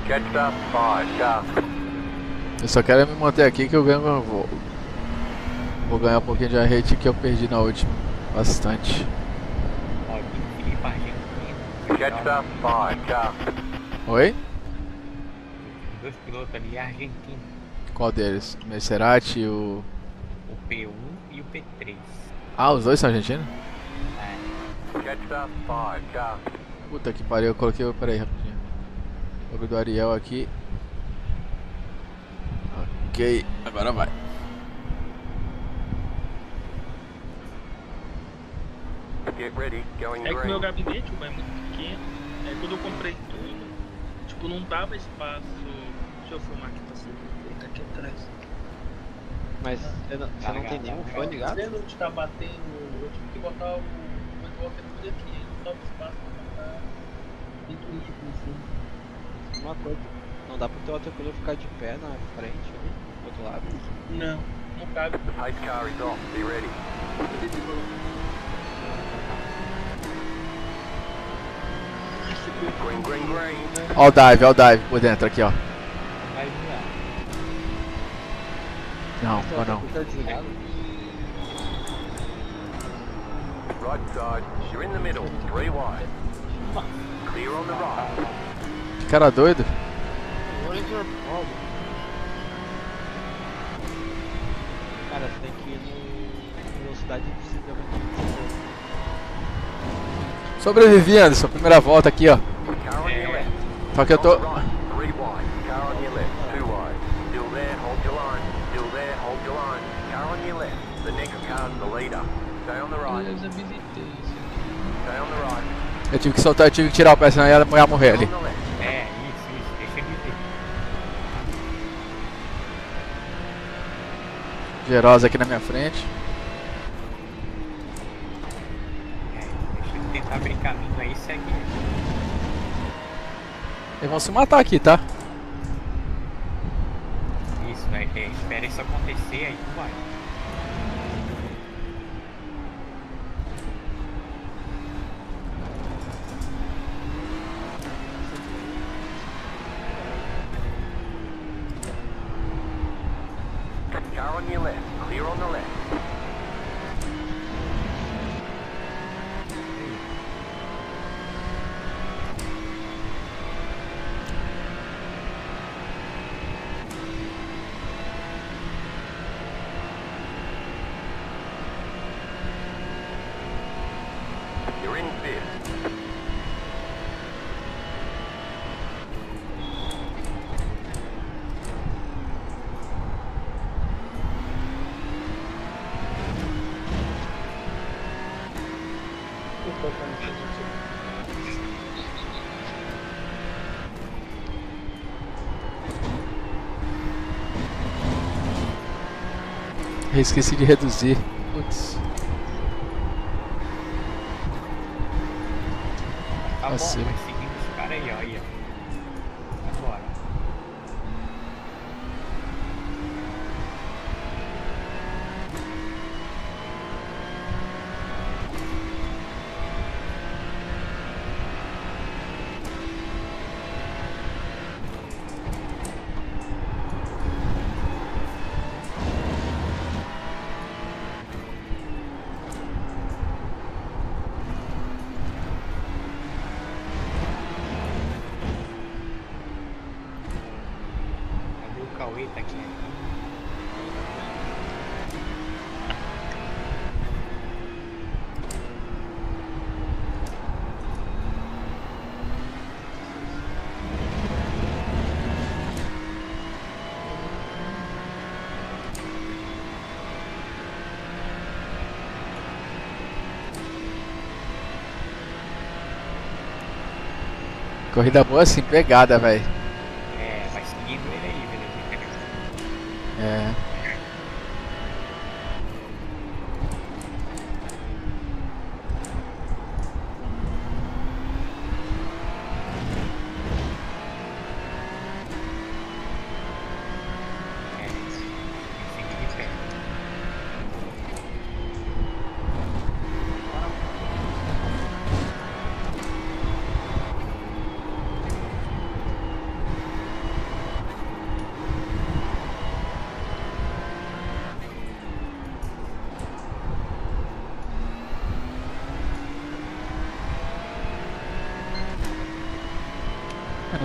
Catch up, 5, car. Eu só quero me manter aqui que eu ganho. Vou ganhar um pouquinho de rate que eu perdi na última. Bastante. Ó, tem que ir pra Argentina. Catch up, 5, car. Oi? Dois pilotos ali, Argentina. Qual deles? O Maserati e o. O P1 e o P3. Ah, os dois são argentinos? É. Catch up, 5, car. Puta que pariu, eu coloquei. Pera aí, rapidinho. O logo do Ariel aqui. Ok, agora vai. Get ready, going É que o meu green. gabinete é muito pequeno. É quando eu comprei tudo, tipo, não dava espaço. Deixa eu filmar aqui pra você ver aqui atrás. Mas você não tem nenhum fone ligado? Vendo de tá batendo, eu tive que botar o telefone aqui, não dava espaço pra botar muito líquido assim. Uma coisa, não dá pro teu autocolor ficar de pé na frente ali, do outro lado. Não, não cabe. The pace car is off, be ready. Green, green, green. Ó o dive por dentro aqui, ó. Vai virar. Não, Teu ou não. autocolor tá desligado. Right side, you're in the middle, 3 wide. Clear on the right. Que cara doido. What is your problem? Cara, você tem que ir no velocidade de 50. Sobrevivi, Anderson. Primeira volta aqui, ó. Car on your left. Só que eu tô. On the right, 3 wide. Car on your left, 2 wide. Still there, hold your line. Still there, hold your line. Car on your left. The next car's the leader. Stay on the right. Eu já visitei isso aqui. Stay on the right. Eu tive que soltar, eu tive que tirar o pé, senão ela ia morrer ali. On the left. É, isso, deixa ele ver. Gerosa aqui na minha frente. É, deixa ele tentar abrir caminho aí, segue ele. Eles vão se matar aqui, tá? Isso, vai, espera isso acontecer, aí tu vai. Car on your left. Clear on the left. You're in fifth. Eu esqueci de reduzir. Putz. Tá bom, Vacilo. vai seguindo esse cara aí, ó, aí, ó. Agora. Cadê o Cauê? Tá aqui. Corrida boa assim, pegada, velho. É, vai seguindo ele aí, beleza? É. É, isso. Seguir de pé.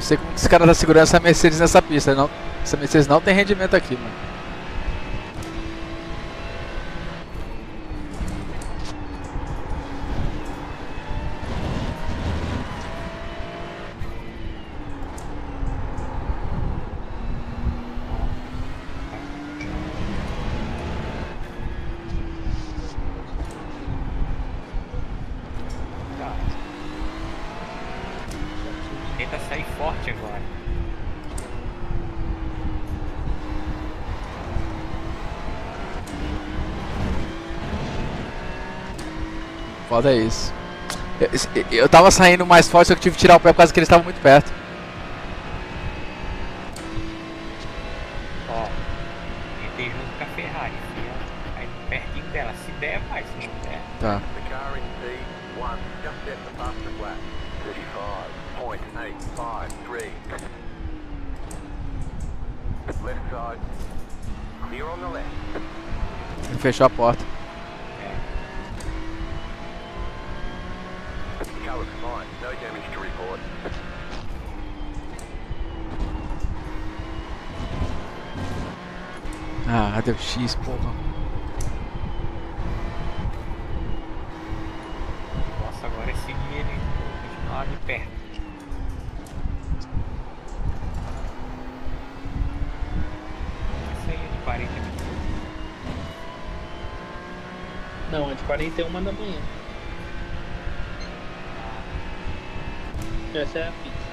sei como que esse cara tá segurando essa Mercedes nessa pista. Não, essa Mercedes não tem rendimento aqui, mano. Tá. Tenta sair forte agora. Foda é isso. Eu tava saindo mais forte, só que tive que tirar o pé por causa que eles estavam muito perto. Ó, entrei junto com a Ferrari. Aí pertinho dela. Se der, vai. Se não der, Tá. The car in P1 just set the fastest lap. 35.853. Left side. Clear on the left. Ele fechou a porta. The car looks fine. No damage to report. Ah, deu X, porra. nossa, agora é seguir ele. Continuar ali perto. Essa aí é de 40 minutos. Não, é de 41 da manhã. Essa é a pizza.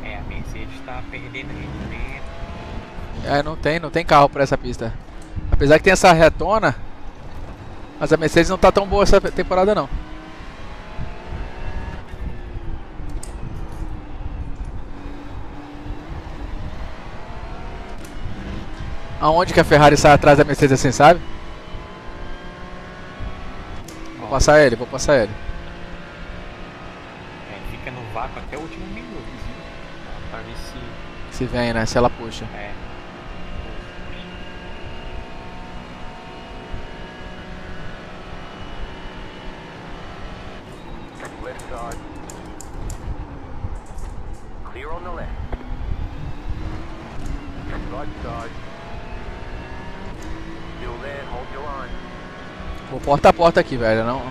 A Mercedes tá perdendo rendimento. É, não tem carro pra essa pista. Apesar que tem essa retona, mas a Mercedes não tá tão boa essa temporada não. Aonde que a Ferrari sai atrás da Mercedes assim, sabe? Vou passar ele, vou passar ele. Fica no vácuo até o último minuto. Assim, pra ver se. Se vem, né? Se ela puxa. Left side. Clear on the left. Right side. Still there, hold your line. Vou porta a porta aqui, velho. Não.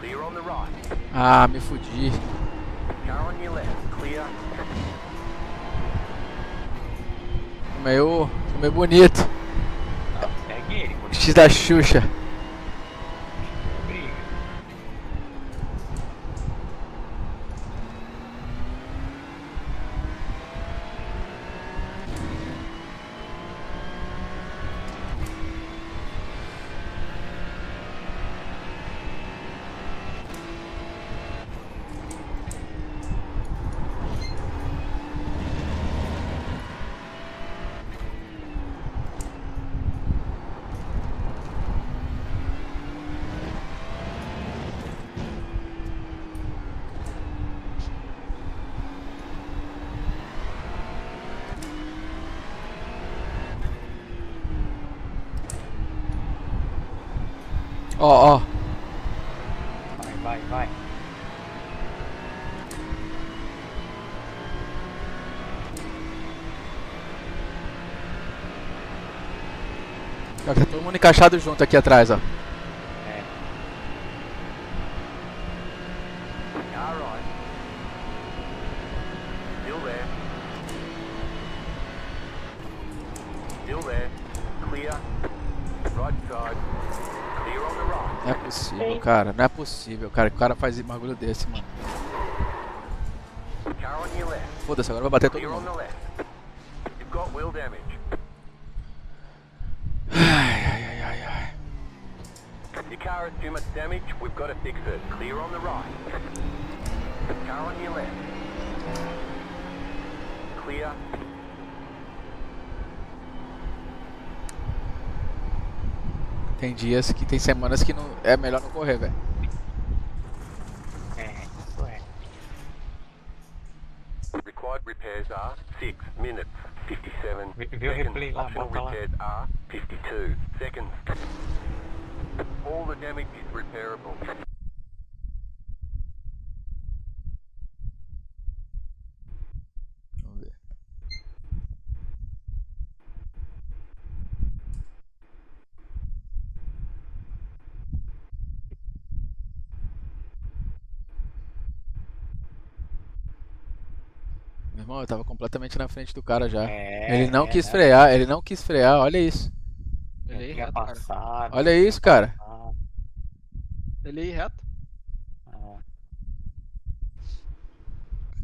Clear on the right. Ah, me fudi. Car on your left. Clear. Meio bonito. Não, segue ele. X da Xuxa. Briga. Ó. Vai. Já tá todo mundo encaixado junto aqui atrás, ó. Car right. Still there. Still there. Clear. Right side. Clear on the right. Não é possível, cara. Não é possível, cara. Que o cara faz bagulho desse, mano. Car on your left. Foda-se, agora vai bater todo Clear on mundo. the left. You've got wheel damage. Ai. Your car has too much damage. We've got to fix it. Clear on the right. Car on your left. Clear. Tem dias que tem semanas que não é melhor não correr, velho. Isso é. Required repairs are 6 minutes, 57 Vê o replay seconds. lá, Optional bota lá. repairs are 52 seconds. All the damage is repairable. Vamos ver. Meu irmão, eu tava completamente na frente do cara já. Ele não quis Né? frear, ele não quis frear, olha isso. Ele aí Tinha reto, cara. passado. Olha isso, cara. Ele aí reto.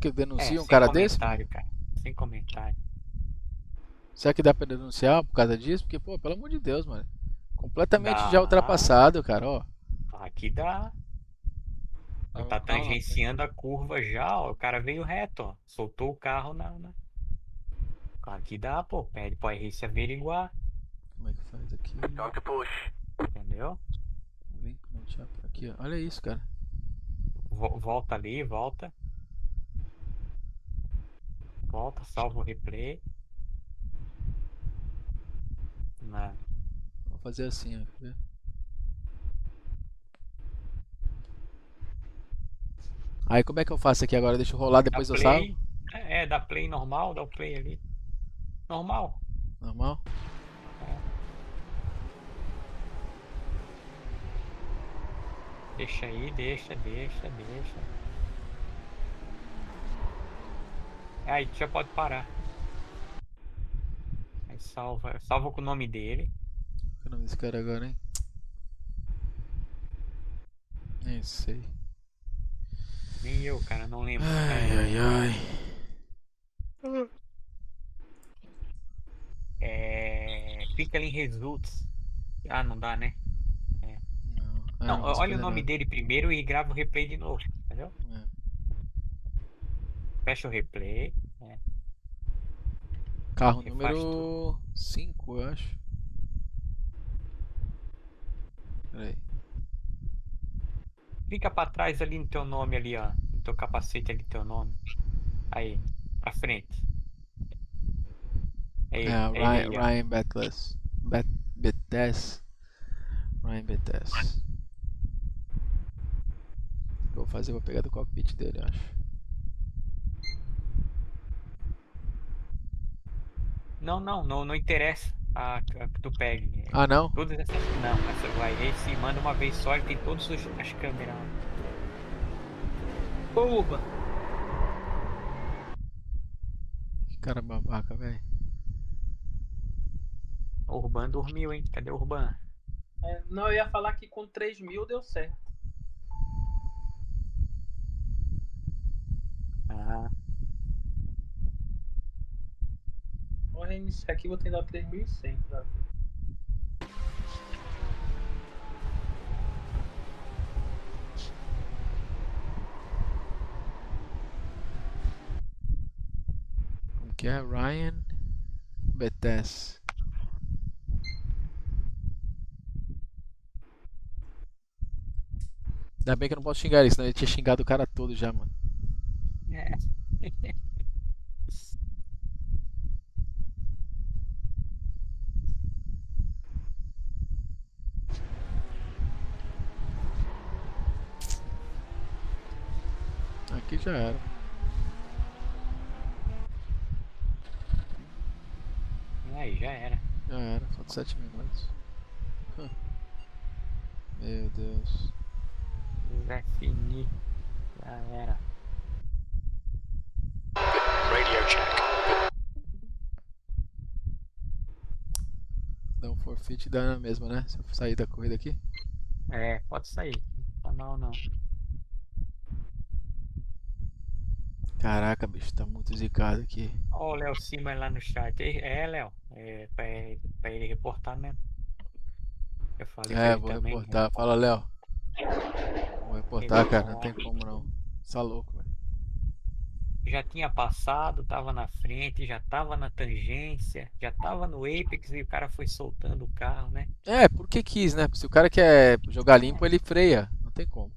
Que denuncia um Sem cara desse? Mano? comentário, cara. Sem comentário. Será que dá pra denunciar por causa disso? Porque, pô, pelo amor de Deus, mano. Completamente Dá. já ultrapassado, cara, ó. Aqui dá. Tava Tá um carro lá, tangenciando a curva já, ó. O cara veio reto, ó. Soltou o carro na. Aqui dá, pô. Pede pro iRace averiguar. Como é que faz aqui? Time to push. Entendeu? Link no chat por aqui, ó. Olha isso, cara. Volta ali, volta. Volta, salva o replay. Vou fazer assim, ó. Quer ver? Aí como é que eu faço aqui agora? Deixa eu rolar, Dá depois eu salvo? play. Dá play normal, dá o play ali. Normal. Normal? Deixa aí, deixa. Aí tu já pode parar. Aí salva com o nome dele. Qual é o nome desse cara agora, hein? Nem sei. Nem eu, cara, não lembro. Ai. Clica ali em Results. Ah, não dá, né? Não, Não, posso olha o fazer nome nada. dele primeiro e grava o replay de novo, entendeu? É. Fecha o replay. Carro Refaz número 5, eu acho. Peraí. Clica pra trás ali no teu nome ali, ó. No teu capacete ali, teu nome. Aí, pra frente. É ele, É, é ele aí, ó. Ryan Betes. Betes. Ryan Betes. O que eu vou fazer? Vou pegar do cockpit dele, eu acho. Não interessa a que tu pegue. Ah, não? Todas essas. Não, essa vai. Esse manda uma vez só, ele tem todas as câmeras. Ô, Urba. Que cara babaca, velho. O Urban dormiu, hein? Cadê o Urban? Não, eu ia falar que com 3.000 deu certo. Ah, Vou reiniciar aqui e vou tentar 3.100 pra ver. Como que é? Ryan Betes. Ainda bem que eu não posso xingar ele, senão ele tinha xingado o cara todo já, mano. é. Aqui já era. Aí, já era. Já era, falta 7 minutos. Meu Deus. Já fini. Já era. Dá um forfeit e dá na mesma, né? Se eu sair da corrida aqui. Pode sair. Não. Caraca, bicho, tá muito zicado aqui. Ó, o Léo Cima lá no chat. Léo. Pra ele reportar mesmo. Eu falei pra ele Vou também. reportar. Fala, Léo. Vou reportar, cara. Não tem como não. Você tá louco, velho. Já tinha passado, tava na frente, já tava na tangência, já tava no Apex e o cara foi soltando o carro, né? Porque quis, né? Se o cara quer jogar limpo, ele freia. Não tem como.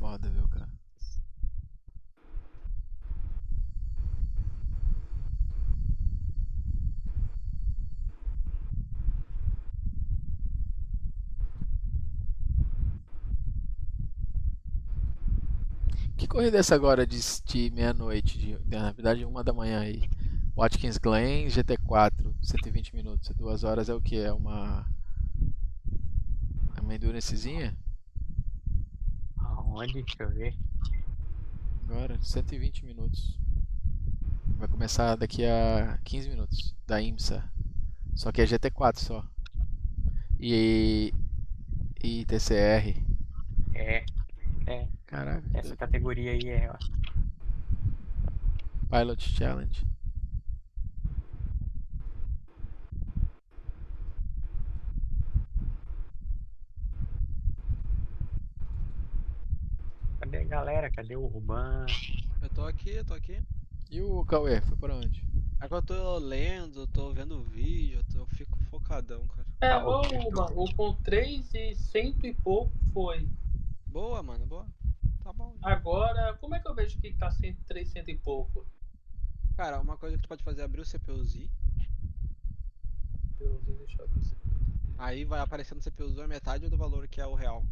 foda, viu, cara? Que corrida é essa agora de meia-noite? Na verdade, 1 da manhã aí. Watkins Glen, GT4, 120 minutos. 2 horas é o que? É uma endurancezinha? Aonde? Deixa eu ver. Agora, 120 minutos. Vai começar daqui a 15 minutos, da IMSA. Só que é GT4 só. E TCR. É, Caraca, essa categoria aí é, ó. Pilot Challenge. Cadê a galera? Cadê o Ruban? Eu tô aqui. E o Cauê, foi para onde? Agora eu tô lendo, tô vendo vídeo, eu fico focadão, cara. Tá, O com 3 e cento e pouco foi. Boa, mano, boa. Tá bom. Agora, como é que eu vejo que tá 300 e pouco? Cara, uma coisa que tu pode fazer é abrir o CPUZ. Deixa eu ver se... Aí vai aparecendo o CPUZ a metade do valor que é o real.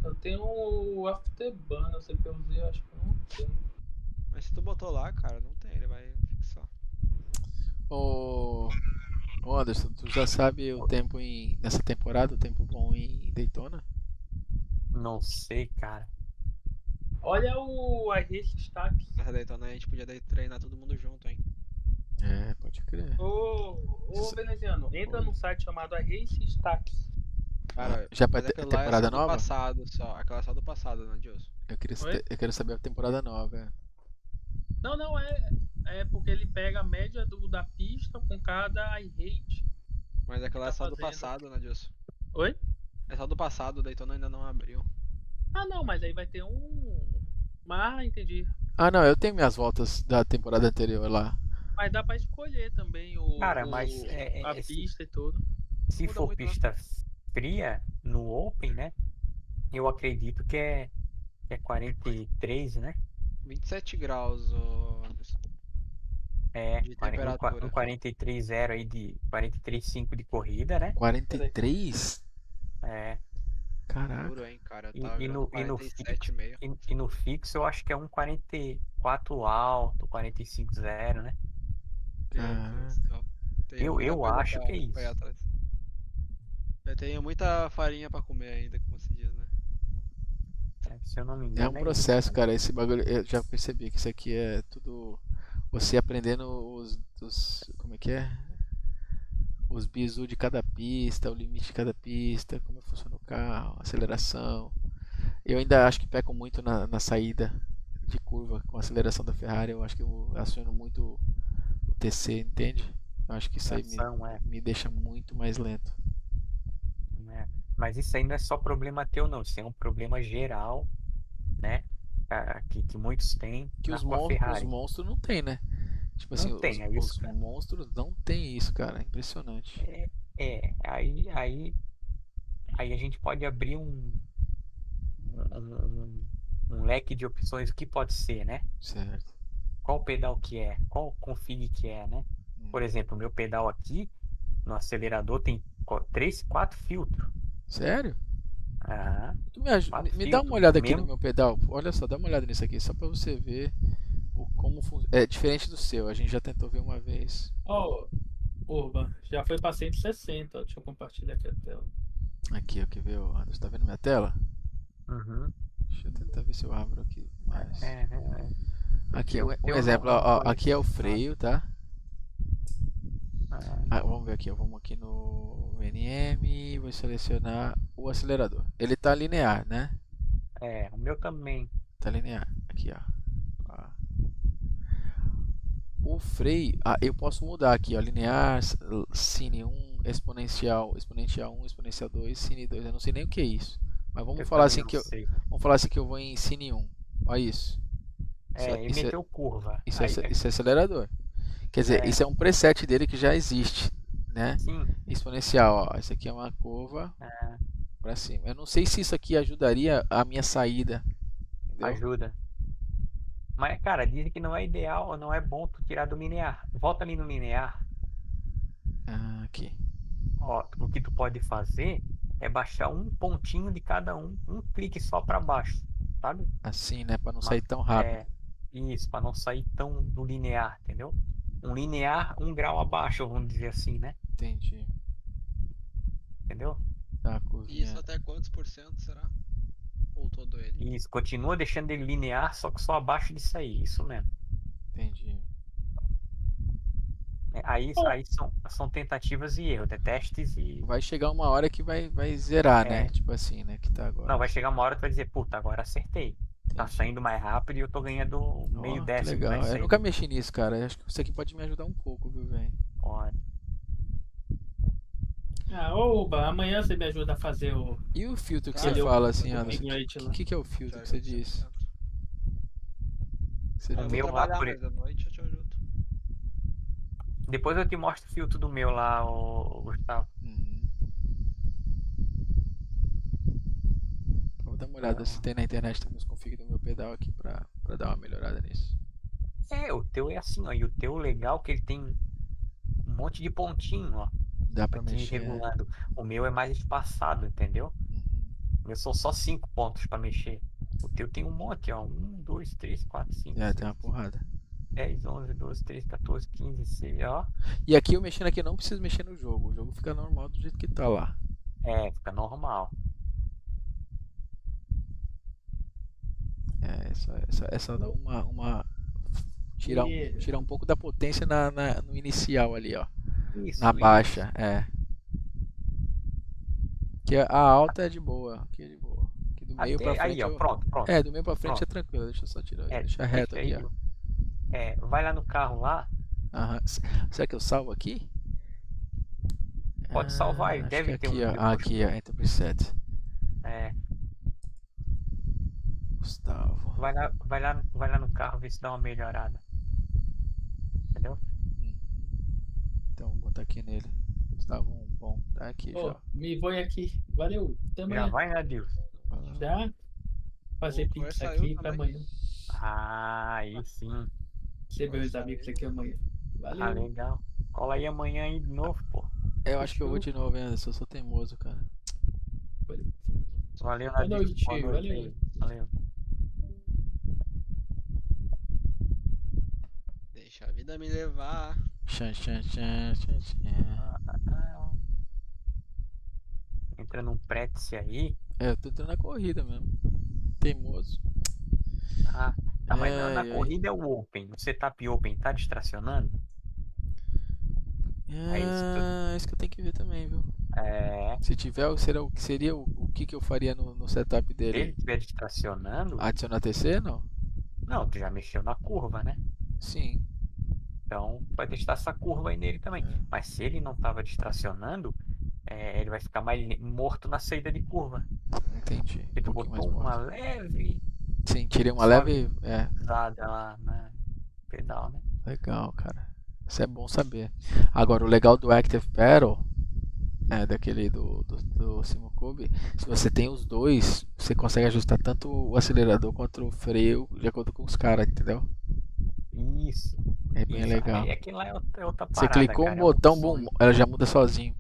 Eu tenho o Afterburn no CPUZ, eu acho que não tem. Mas se tu botou lá, cara, não tem, ele vai fixar. Ô Anderson, tu já sabe o tempo nessa temporada, o tempo bom em Daytona? Não sei, cara. Olha o iRace Stacks. Nessa Daytona a gente podia treinar todo mundo junto, hein? É, pode crer. Ô veneziano, entra num site chamado iRace Stacks. Cara, Já pra mas aquilo lá temporada é só nova? do passado só. Aquela é só do passado, não, Dilson. Eu quero saber a temporada nova. É. Não, é porque ele pega a média da pista com cada iRate. Mas aquela é Tá só do fazendo. passado, né, Dilson? Oi? É só do passado, o Daytona ainda não abriu. Ah, não, mas aí vai ter um... Ah, entendi. Ah, não, eu tenho minhas voltas da temporada anterior lá. Mas dá pra escolher também Cara, mas a pista e tudo. Se Muda for muito, né? pista fria no Open, né? Eu acredito que é 43, né? 27 graus, ô Anderson. É, De temperatura. 43,0 aí de 43,5 de corrida, né? 43? É. Caraca. Duro, hein, cara. E, Tá e no, e, no 47,5. e no fixo eu acho que é um 44 alto, 45,0, né? Eu acho que é isso. Eu tenho muita farinha pra comer ainda, como se diz, né? Se eu não me É engano. um isso, processo, né? cara. Esse bagulho, eu já percebi que isso aqui é tudo você aprendendo como é que é? Os bizu de cada pista, o limite de cada pista, como funciona o carro, aceleração. Eu ainda acho que peco muito na saída de curva com a aceleração da Ferrari. Eu acho que eu aciono muito o TC, entende? Eu acho que isso aí Tração, me deixa muito mais lento. né? Mas isso aí não é só problema teu, não. Isso é um problema geral, né? Que muitos têm Que com a os Ferrari. monstros não tem, né? Tipo assim, Não tem, é isso, os cara. monstros não tem isso, cara. É impressionante. Aí a gente pode abrir um leque de opções, o que pode ser, né? Certo. Qual pedal que é? Qual config que é, né? Por exemplo, o meu pedal aqui, no acelerador, tem 4 filtros. Sério? Ah, Tu me dá filtros, uma olhada aqui mesmo. no meu pedal. Olha só, dá uma olhada nisso aqui, só pra você ver como funciona. É diferente do seu, a gente já tentou ver uma vez. Ó, Urban, já foi pra 160, ó. Deixa eu compartilhar aqui a tela. Aqui, ó, quer ver, Anderson? Tá vendo minha tela? Uhum. Deixa eu tentar ver se eu abro aqui mais. Aqui, Eu um não- exemplo, não ó, tô aqui é o freio, tá? Ah, Vamos ver aqui, ó, vamos aqui no VNM, vou selecionar o acelerador. Ele tá linear, né? o meu também. Tá linear, aqui, ó. O freio, eu posso mudar aqui, ó, linear, Cine 1, exponencial 1, exponencial 2, Cine 2, eu não sei nem o que é isso. Mas vamos Eu falar também assim não sei. vamos falar assim que eu vou em Cine 1. Olha isso. Ele meteu curva. Isso Aí, é acelerador. Quer dizer, isso é um preset dele que já existe, né? sim. Exponencial, ó. Isso aqui é uma curva pra cima. Eu não sei se isso aqui ajudaria a minha saída. Entendeu? Ajuda. Mas, cara, dizem que não é ideal, não é bom tu tirar do linear. Volta ali no linear. Ah, aqui. Ó, o que tu pode fazer é baixar um pontinho de cada um clique só pra baixo, sabe? Assim, né? Pra não sair Mas, tão rápido. é, isso, pra não sair tão do linear, entendeu? Um linear, 1 grau abaixo, vamos dizer assim, né? Entendi. Entendeu? Tá, a E curvinha. isso até quantos por cento será? Ou todo ele? Isso, continua deixando ele linear, só que só abaixo disso aí, isso mesmo. Entendi. Aí são tentativas e erros, testes e. Vai chegar uma hora que vai zerar, né? É. Tipo assim, né? Que tá agora. Não, vai chegar uma hora que tu vai dizer, puta, agora acertei. Tá Entendi. saindo mais rápido e eu tô ganhando meio Ó, que décimo. legal. Vai Eu sair. nunca mexi nisso, cara. Eu acho que isso aqui pode me ajudar um pouco, viu, velho? Pode. Oba, amanhã você me ajuda a fazer o E o filtro que Cara, você eu- fala assim, o Anderson? migrate lá. O que é o filtro que você diz? Que você Eu O vou meu lá, trabalhar, por mas à noite eu te ajudo. Depois eu te mostro o filtro do meu lá, o Gustavo. Uhum. Vou dar uma olhada se tem na internet também os config do meu pedal aqui pra dar uma melhorada nisso. O teu é assim, ó. E o teu legal é que ele tem um monte de pontinho, ó. Dá pra Pra te ir mexer. regulando. O meu é mais espaçado, entendeu? Uhum. O meu são só 5 pontos pra mexer. O teu tem um monte, ó. 1, 2, 3, 4, 5, É, 6, tem uma porrada. 10, 11, 12, 13, 14, 15, 16, ó. E aqui eu mexendo aqui eu não preciso mexer no jogo. O jogo fica normal do jeito que tá lá. Fica normal. É só dar uma E- tirar um pouco da potência no inicial ali, ó. Isso. Na baixa, é. Que a alta é de boa. Aqui é de boa. Aqui do meio pra Até frente aí, ó. eu... Pronto. É, do meio pra frente Pronto. é tranquilo. Deixa eu só tirar. Deixa Deixa reto aqui, aí. ó. Vai lá no carro lá. Aham. Será que eu salvo aqui? Pode salvar, ele acho deve que ter aqui, um ó. depois. Aqui, ó. Enter preset. É, Gustavo. vai lá no carro ver se dá uma melhorada. Entendeu? Uhum. Então vou botar aqui nele. Gustavo, bom. Tá aqui Ô, já. me voe aqui. Valeu. Até Já amanhã. vai, né, Deus? Já fazer O Cor pizza saiu aqui pra também. amanhã. Ah, aí sim. Receber os amigos aqui amanhã. Valeu. Legal. Cola aí amanhã aí de novo, pô. Eu acho que eu vou de novo, Anderson. Eu sou teimoso, cara. Valeu, Boa Nadir. noite, Boa noite valeu. aí. Valeu. Deixa a vida me levar. Tchan, tchan, tchan, tchan, tchan. Entra num prédice aí. É, eu tô entrando na corrida mesmo. Teimoso. Mas na Ai, ai. corrida é o Open. O setup Open tá distracionando? Isso que eu tenho que ver também, viu? É. Se tiver, seria o que eu faria no setup Se ele dele? estiver distracionando, Adicionar TC? Não? não, tu já mexeu na curva, né? Sim. Então vai testar essa curva aí nele também. Mas se ele não tava distracionando, ele vai ficar mais morto na saída de curva. Entendi. Porque tu Um pouquinho mais botou uma morto. leve Sim, tirei uma Suave. leve. É, pisada lá na pedal, né? legal, cara. Isso é bom saber. Agora, o legal do Active Pedal, daquele do Simocube, se você tem os dois, você consegue ajustar tanto o acelerador quanto o freio de acordo com os caras, entendeu? Isso. É bem legal. É que lá é outra Você parada, clicou cara, um é outro botão, som. bum, ela já muda sozinho.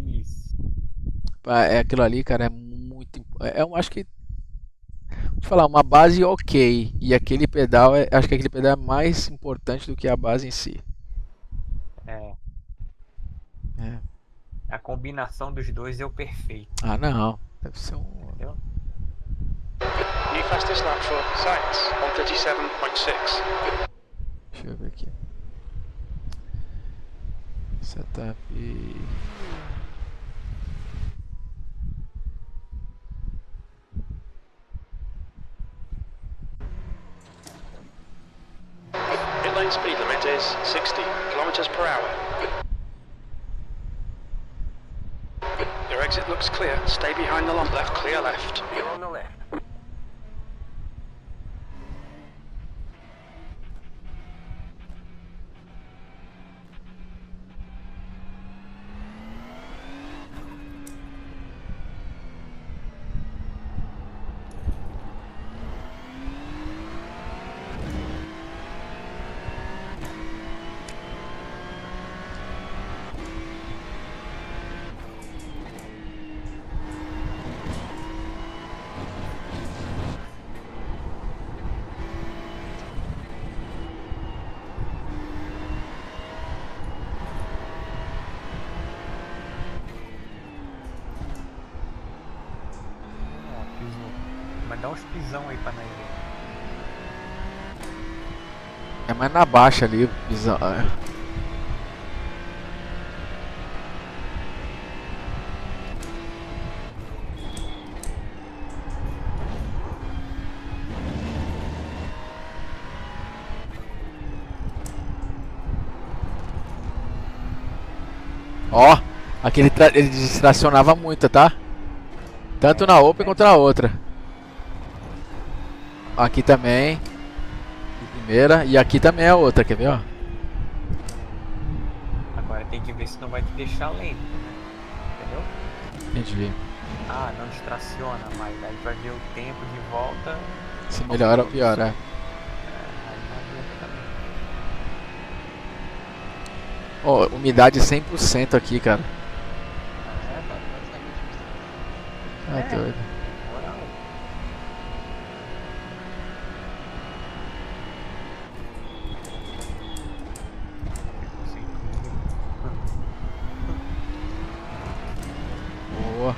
Isso. É aquilo ali, cara, é muito. Acho que. Vou te falar, uma base ok. E aquele pedal, acho que aquele pedal é mais importante do que a base em si. É. É. A combinação dos dois é o perfeito, Ah, não. Deve ser um. entendeu? New fastest lap for Science, 137.6. Deixa eu ver aqui. Setup. Pit lane speed limit is 60 kilometers per hour. Your exit looks clear. Stay behind the long left, clear left. You're on the left. os pisão aí pra nós ver. É mais na baixa ali, visão. Ó, ele distracionava muito, tá? Tanto na Open quanto na outra. Aqui também. De primeira. E aqui também é a outra, quer ver, ó? Agora tem que ver se não vai te deixar lento, né? Entendeu? Entendi. Ah, não distraciona, mas aí vai ver o tempo de volta. Se melhora ou piora. Aí não adianta também. Ó, umidade 100% aqui, cara. É, tá basicamente isso. Tá doido. Moral. Boa.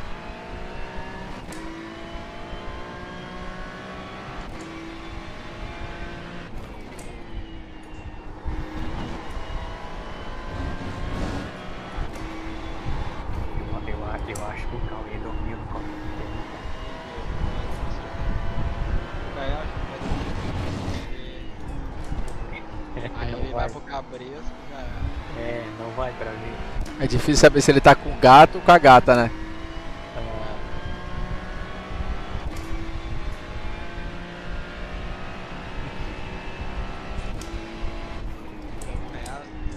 Eu acho que o Cauê dormiu no copo. Aí acho que vai dormir. Aí Não ele vai. vai pro cabresco, já era. É, não vai pra ver. É difícil saber se ele tá com o gato ou com a gata, né?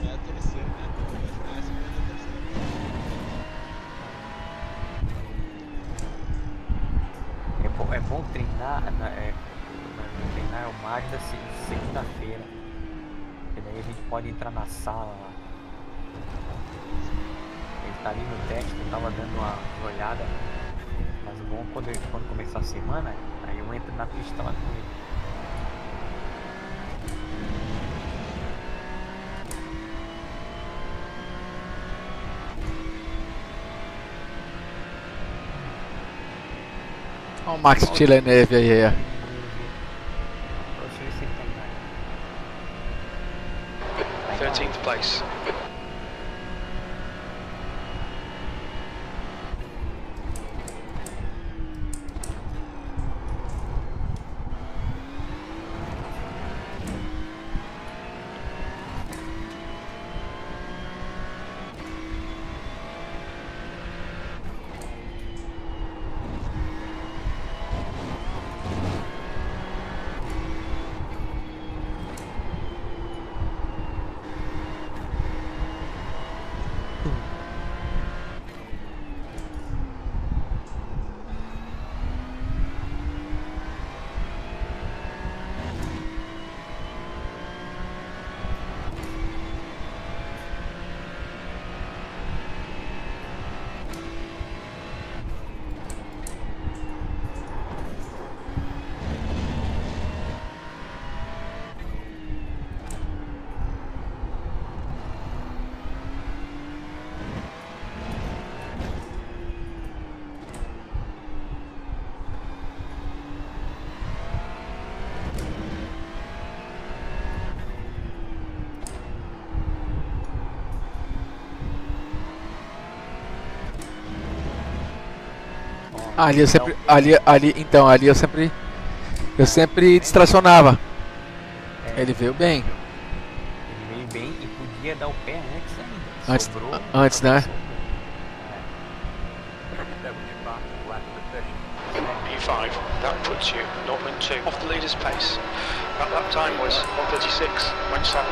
Não é a terceira, né? Não é a segunda, é a terceira. É bom treinar, treinar o mais da segunda-feira. E daí a gente pode entrar na sala lá. Ele tá ali no teste, eu tava dando uma olhada. Mas o bom é quando começar a semana, aí eu entro na pista lá com ele. Ó o Max Villeneuve aí, ó. Deixa eu ver se ele tá em 13th place. Ali eu sempre. Ali eu sempre distracionava. Ele veio bem. Ele veio bem e podia dar o pé antes ainda. Antes- Sobrou, antes, né? sobrou. That was your fastest lap of the session. P5, that puts you 0.2 off the leader's pace. That lap time was 1:36.7.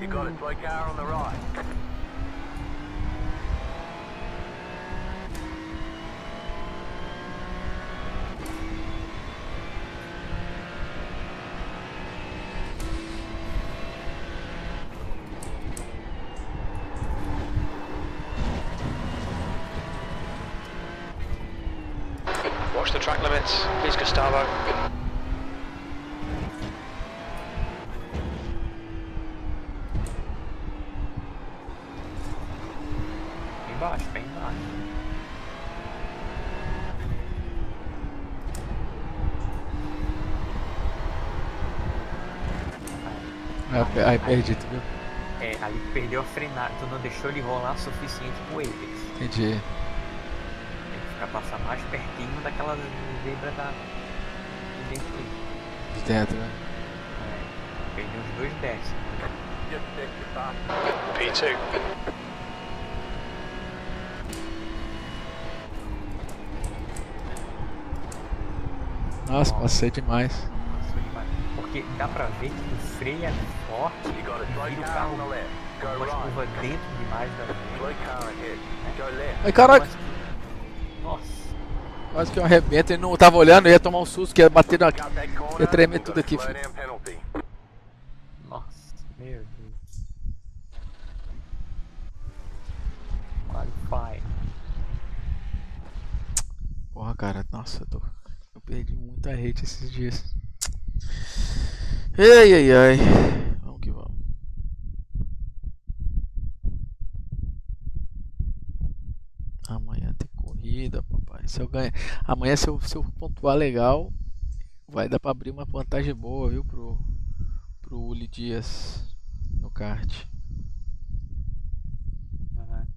You got a toy car on the right. Watch the track limits, please, Gustavo. Bem embaixo, bem embaixo. Aí perdi, tu viu? É, aí perdeu a frenada, tu não deixou ele rolar o suficiente pro Apex. Entendi. Tem que ficar passar mais pertinho daquela zebra de dentro dele. De dentro, né? É, perdeu uns 2 décimos. Just check your fast. P2. Nossa, passei demais. Passou demais. Porque dá pra ver que o freio é forte You got a e slow vira o car carro on the left. Go uma curva right. dentro demais da Slow car ahead. Go left. Ai, caralho! Mas- Nossa, Quase que eu arrebento. Ele não tava olhando, eu ia tomar um susto, que ia bater na. Cut that corner. Ia tremer We've tudo got a aqui, slow filho. down penalty. nossa, meu Deus. Qualify. Porra, cara, nossa, eu perdi muita hate esses dias. Ai, ai, ai. Vamos que vamos. Amanhã tem corrida, papai. Se eu ganhar. Amanhã, se eu pontuar legal, vai dar pra abrir uma vantagem boa, viu, pro Uli Dias no kart. Aham.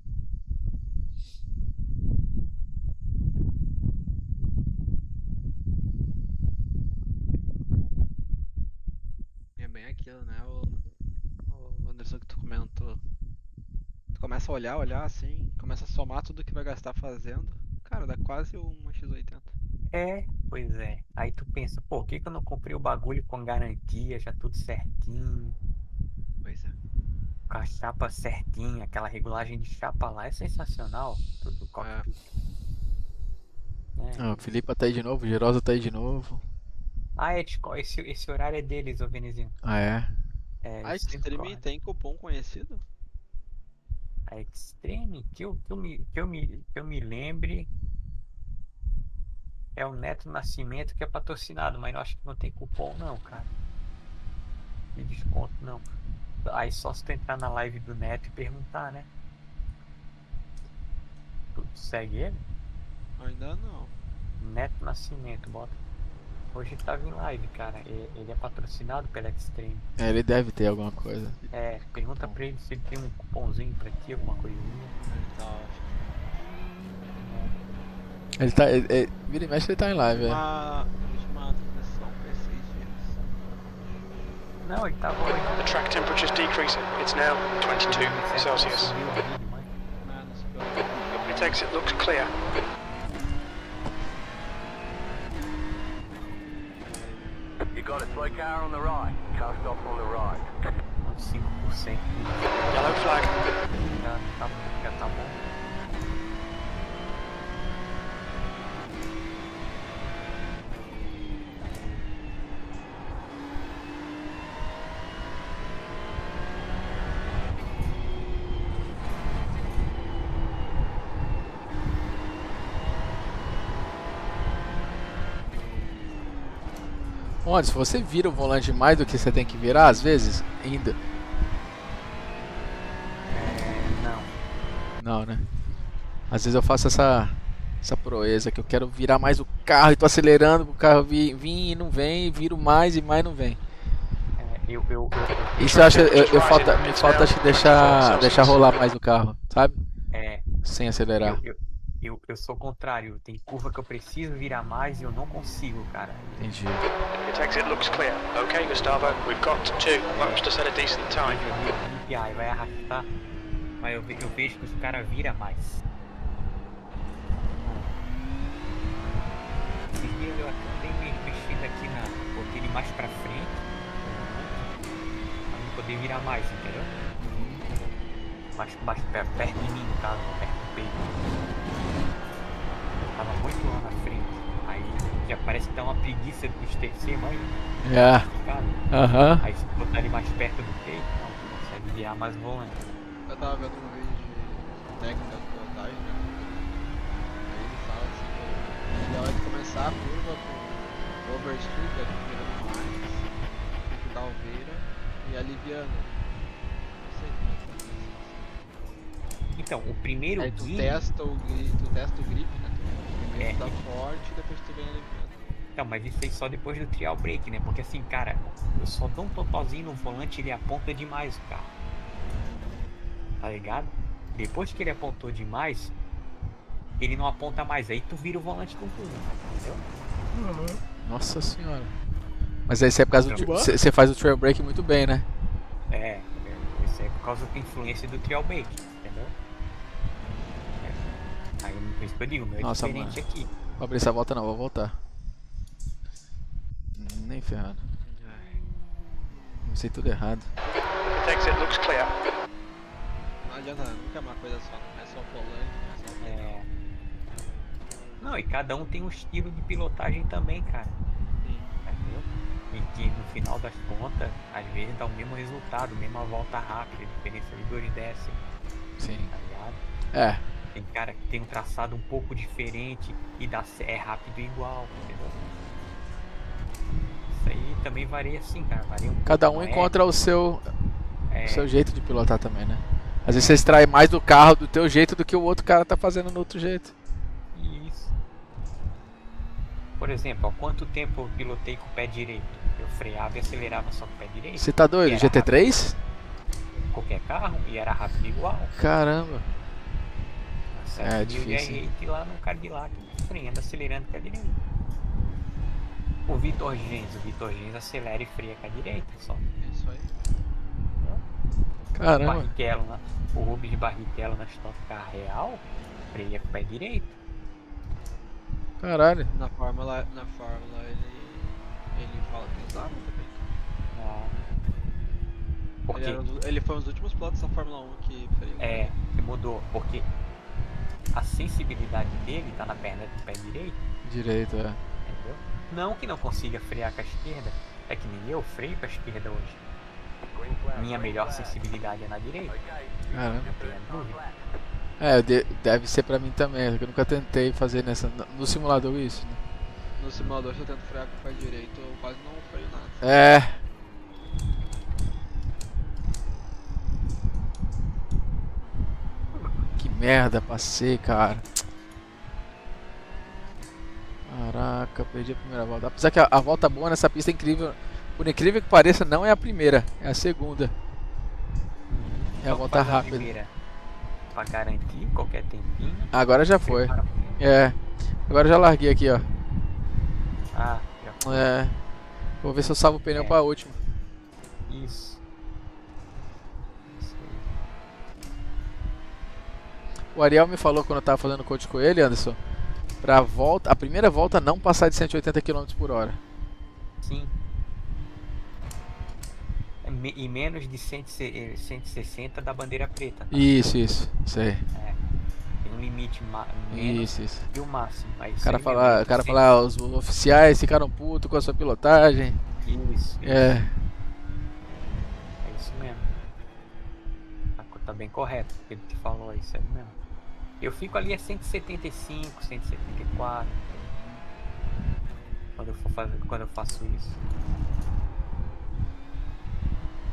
É bem aquilo, né? O Anderson que tu comentou. Tu começa a olhar assim, começa a somar tudo que vai gastar fazendo. Cara, dá quase uma X80. É, pois é. Aí tu pensa, pô, por que que eu não comprei o bagulho com garantia, já tudo certinho, Pois é. com a chapa certinha, aquela regulagem de chapa lá é sensacional, do cockpit. Né? Ah, o Felipe tá aí de novo, o Gerosa tá aí de novo. Ah, esse horário é deles, ô Venezinho. Ah, é? É, A eles sempre Extreme correm. tem cupom conhecido? A Extreme, que eu me lembre, é o Neto Nascimento que é patrocinado, mas eu acho que não tem cupom não, cara. De desconto não. Aí só se tu entrar na live do Neto e perguntar, né? Tu segue ele? Ainda não. Neto Nascimento, bota. Hoje ele tava em live, cara. Ele é patrocinado pela Extreme. É, ele deve ter alguma coisa. É, pergunta pra ele se ele tem um cupomzinho pra ti, alguma coisinha. Ele tá ótimo. Ele tá. Vira e mexe, ele tá em live, é. Última transmissão foi 6 dias. Não, ele tava hoje. The track temperature's decreasing. It's now 22 Celsius. Subiu o vídeo, mas Não se preocupe. Its exit looks clear. You got a slow car on the right. Car stop on the right. uns 5%. Yellow flag. Já tá bom. Onde? Se você vira o volante mais do que você tem que virar, às vezes, ainda. Não. Não, né? Às vezes eu faço essa proeza que eu quero virar mais o carro e tô acelerando o carro vir e não vem, e viro mais e mais não vem. Isso eu acho, me falta acho que deixar rolar mais o carro, sabe? Sem acelerar. Eu sou o contrário. Tem curva que eu preciso virar mais e eu não consigo, cara. Entendi. Its exit looks clear. Okay, Gustavo, we've got 2 laps to set a decent time. E aí vai arrastar. Mas eu vejo que os caras viram mais. Esses dias eu até dei mexido aqui botei ele mais pra frente. Pra não poder virar mais, entendeu? Mais perto de mim, no caso, perto do peito. Eu tava muito lá na frente. Aí já parece que dá uma preguiça de estercer mais. É. Aham. Aí se botar ele mais perto do peito, não, tu consegue virar mais o volante. Eu tava vendo um vídeo de técnica de pilotagem, né? Aí ele fala assim E a hora de começar a curva com overshoot, virando mais, com pedalveira e aliviando. Não sei como é que funciona. Então, o primeiro Aí tu guile. testa o grip, né? Tu primeiro É. tu dá forte e depois tu vem aliviando. Então, mas isso aí só depois do trial break, né? Porque assim, cara, eu só dou um totozinho no volante e ele aponta demais o carro. Tá ligado? Depois que ele apontou demais, ele não aponta mais. Aí tu vira o volante com tudo, entendeu? Nossa senhora. Mas aí você é por causa do. Então, Você faz o trail break muito bem, né? Isso é por causa da influência do trial break, entendeu? Aí por isso que eu digo, meu é Nossa, diferente aqui. Vou abrir essa volta não, vou voltar. Nem ferrado. Comecei tudo errado. The exit looks clear. Não adianta, nunca é uma coisa só, não é só o volante, não é só o pedal. Não, e cada um tem um estilo de pilotagem também, cara. Sim. Entendeu? E que no final das contas, às vezes dá o mesmo resultado, mesma volta rápida, diferença de 2 décimos, Sim. tá ligado? É. Tem cara que tem um traçado um pouco diferente e é rápido igual, entendeu? Isso aí também varia assim, cara. Varia um Cada pouco, um não é? encontra o seu É, jeito de pilotar também, né? Às vezes você extrai mais do carro do teu jeito do que o outro cara tá fazendo no outro jeito. isso. Por exemplo, há quanto tempo eu pilotei com o pé direito? Eu freava e acelerava só com o pé direito. Você tá doido? Era GT3? Qualquer carro e era rápido igual. Caramba. Nossa, difícil. Eu ia lá no Cadillac, freando, acelerando com a direita. O Vitor Gens acelera e freia com a direita só. É isso aí. O Caramba. Barrichello, o Rubens Barrichello na Stock Car Real, freia com o pé direito. Caralho. Na Fórmula ele fala que usava também. Ah, porque Ele foi um dos últimos pilotos da Fórmula 1 que freou. que mudou, porque a sensibilidade dele tá na perna do pé direito, Direito, é. entendeu? Não que não consiga frear com a esquerda, é que nem eu freio com a esquerda hoje. Green flag, Minha green melhor flag. sensibilidade é na direita, Okay. Caramba. não tenho dúvida. É, deve ser pra mim também, só que eu nunca tentei fazer no simulador isso, né? No simulador, se eu tento frear com o pé direito, eu quase não freio nada. É. Que merda, passei, cara. Caraca, perdi a primeira volta. Apesar que a volta boa nessa pista é incrível. Por incrível que pareça, não é a primeira, é a segunda. É a Só volta faz rápida. primeira pra garantir qualquer tempinho. Agora já foi. prepara pra- É. Agora eu já larguei aqui, ó. Ah, já foi. É. Vou ver se eu salvo o pneu É. pra última. Isso. Isso aí. O Ariel me falou quando eu tava fazendo coach com ele, Anderson, pra volta, a primeira volta não passar de 180 km por hora. Sim. E menos de 160 da bandeira preta. Tá? Isso aí. Tem um limite menos Isso. que o máximo. Mas O cara isso aí fala, mesmo, o cara 100. fala, os oficiais ficaram putos com a sua pilotagem. Isso. É. É isso mesmo. Tá bem correto o que ele te falou, é isso aí mesmo. Eu fico ali a 175, 174. Quando eu faço isso.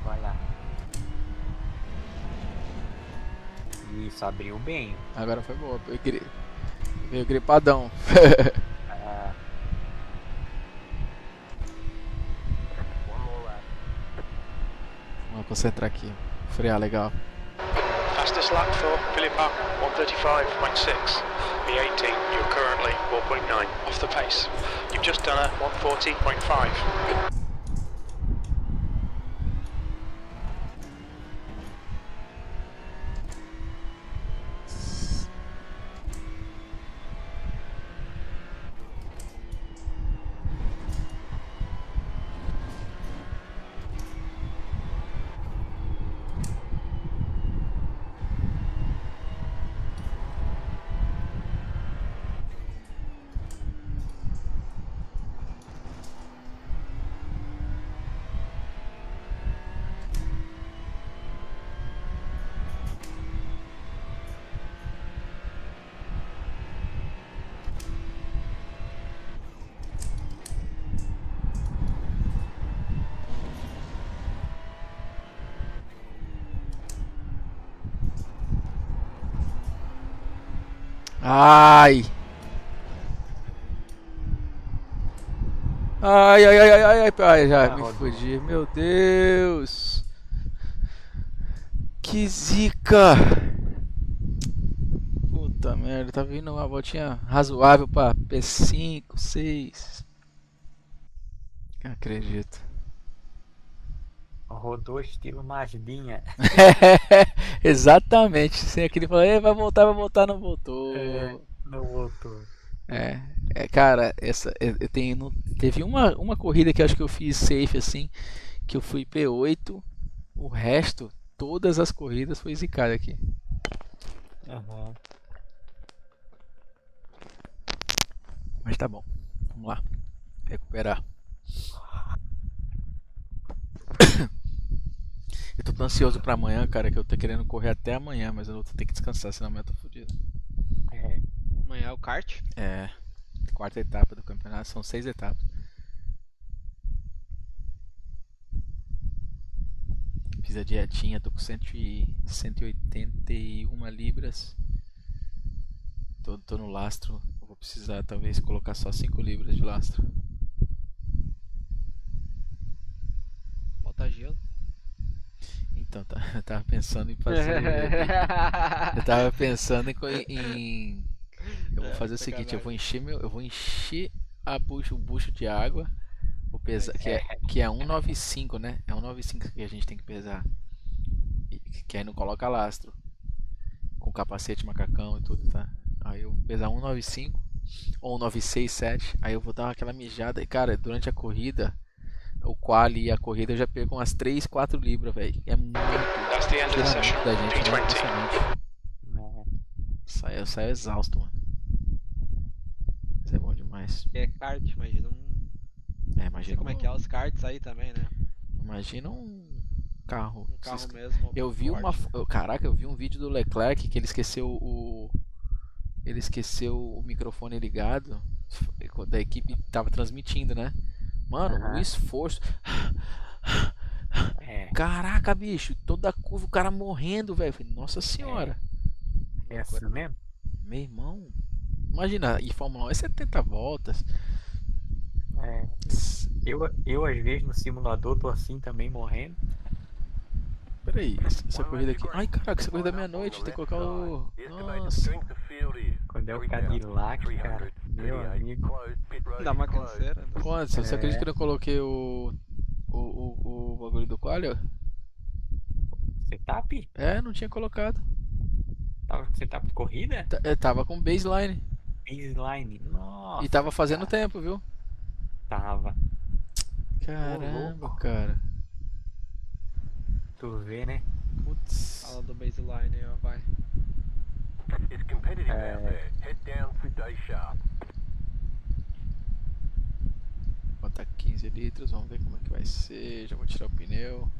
Vai lá. Isso, abriu bem. Agora foi boa. Veio gripadão. Ah, One more lap. Vamos concentrar aqui. Frear legal. Fastest lap for Philip Park, 135.6. V18, you're currently 4.9 off the pace. You've just done a 140.5. Ai! Ai, ai, ai, ai, ai, ai, já Ah, me rodou. fudi, meu Deus! Que zica! Puta merda, tá vindo uma voltinha razoável pra P5, 6. Não acredito. Rodou estilo Mazdinha. Exatamente, sem aquele falar, vai voltar, não voltou. Não voltou. Cara, eu tenho, teve uma corrida que eu acho que eu fiz safe assim, que eu fui P8, o resto, todas as corridas foi zicado aqui. Aham. Mas tá bom, vamos lá, recuperar. Eu tô tão ansioso pra amanhã, cara, que eu tô querendo correr até amanhã, mas eu vou ter que descansar, senão amanhã eu tô fudido. É. Amanhã é o kart. É, quarta etapa do campeonato, são 6 etapas. Fiz a dietinha, tô com 181 libras. Tô no lastro. Eu vou precisar talvez colocar só 5 libras de lastro. Bota gelo. Então, eu tava pensando em fazer. Eu tava pensando em eu vou fazer o seguinte, eu vou encher o bucho de água, vou pesar, que é 195, né? É 195 que a gente tem que pesar. Que aí não coloca lastro. Com capacete, macacão e tudo, tá? Aí eu vou pesar 195 ou 196,7. Aí eu vou dar aquela mijada. E cara, durante a corrida, o quali e a corrida eu já perco umas 3, 4 libras, velho. É muito. That's the end of the Tira session. muito da gente, né? P20. Impressionante. Né? Eu saio exausto, mano. Isso é bom demais. É kart, imagina um. É, Não sei imagina como é que é os karts aí também, né? Imagina um carro. Um carro mesmo. Eu vi forte. Caraca, eu vi um vídeo do Leclerc que ele esqueceu o microfone ligado. Da equipe tava transmitindo, né? Mano, o Aham. esforço. É. Caraca, bicho, toda curva o cara morrendo, velho. Nossa senhora. É assim mesmo? Meu irmão. Imagina, e Fórmula 1 é 70 voltas. É. Eu às vezes no simulador tô assim também morrendo. Peraí, essa corrida aqui. Ai, caraca, essa corrida é meia-noite. Tem que colocar o. Nossa. Quando é o Cadillac, cara. Meu amigo. Dá uma canseira. Né? Quanto? Você acredita que eu não coloquei o bagulho do quali? Setup? É, não tinha colocado. Tava com setup de corrida? Tava com baseline. Baseline. Nossa. E tava fazendo cara. tempo, viu? Tava. Caramba, louco. cara. Tu vê, né? Putz. Fala do baseline aí, ó, vai. It's competitive out there. Head down, stay sharp. Botar 15 litros, vamos ver como é que vai ser. Já vou tirar o pneu.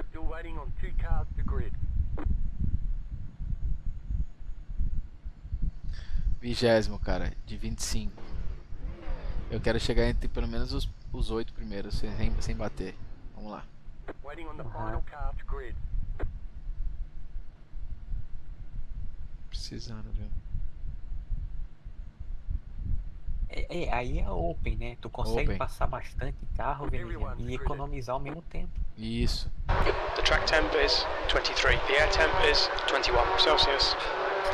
Still waiting on 2 cars to grid. 20º, cara, de 25. Eu quero chegar entre pelo menos os 8 primeiros, sem bater. Vamos lá. Waiting on the final car to grid. Precisando, viu? Aí é open, né? Tu consegue Open. passar bastante carro, Veneziano, e economizar ao mesmo tempo. Isso. The track temp is 23. The air temp is 21 Celsius.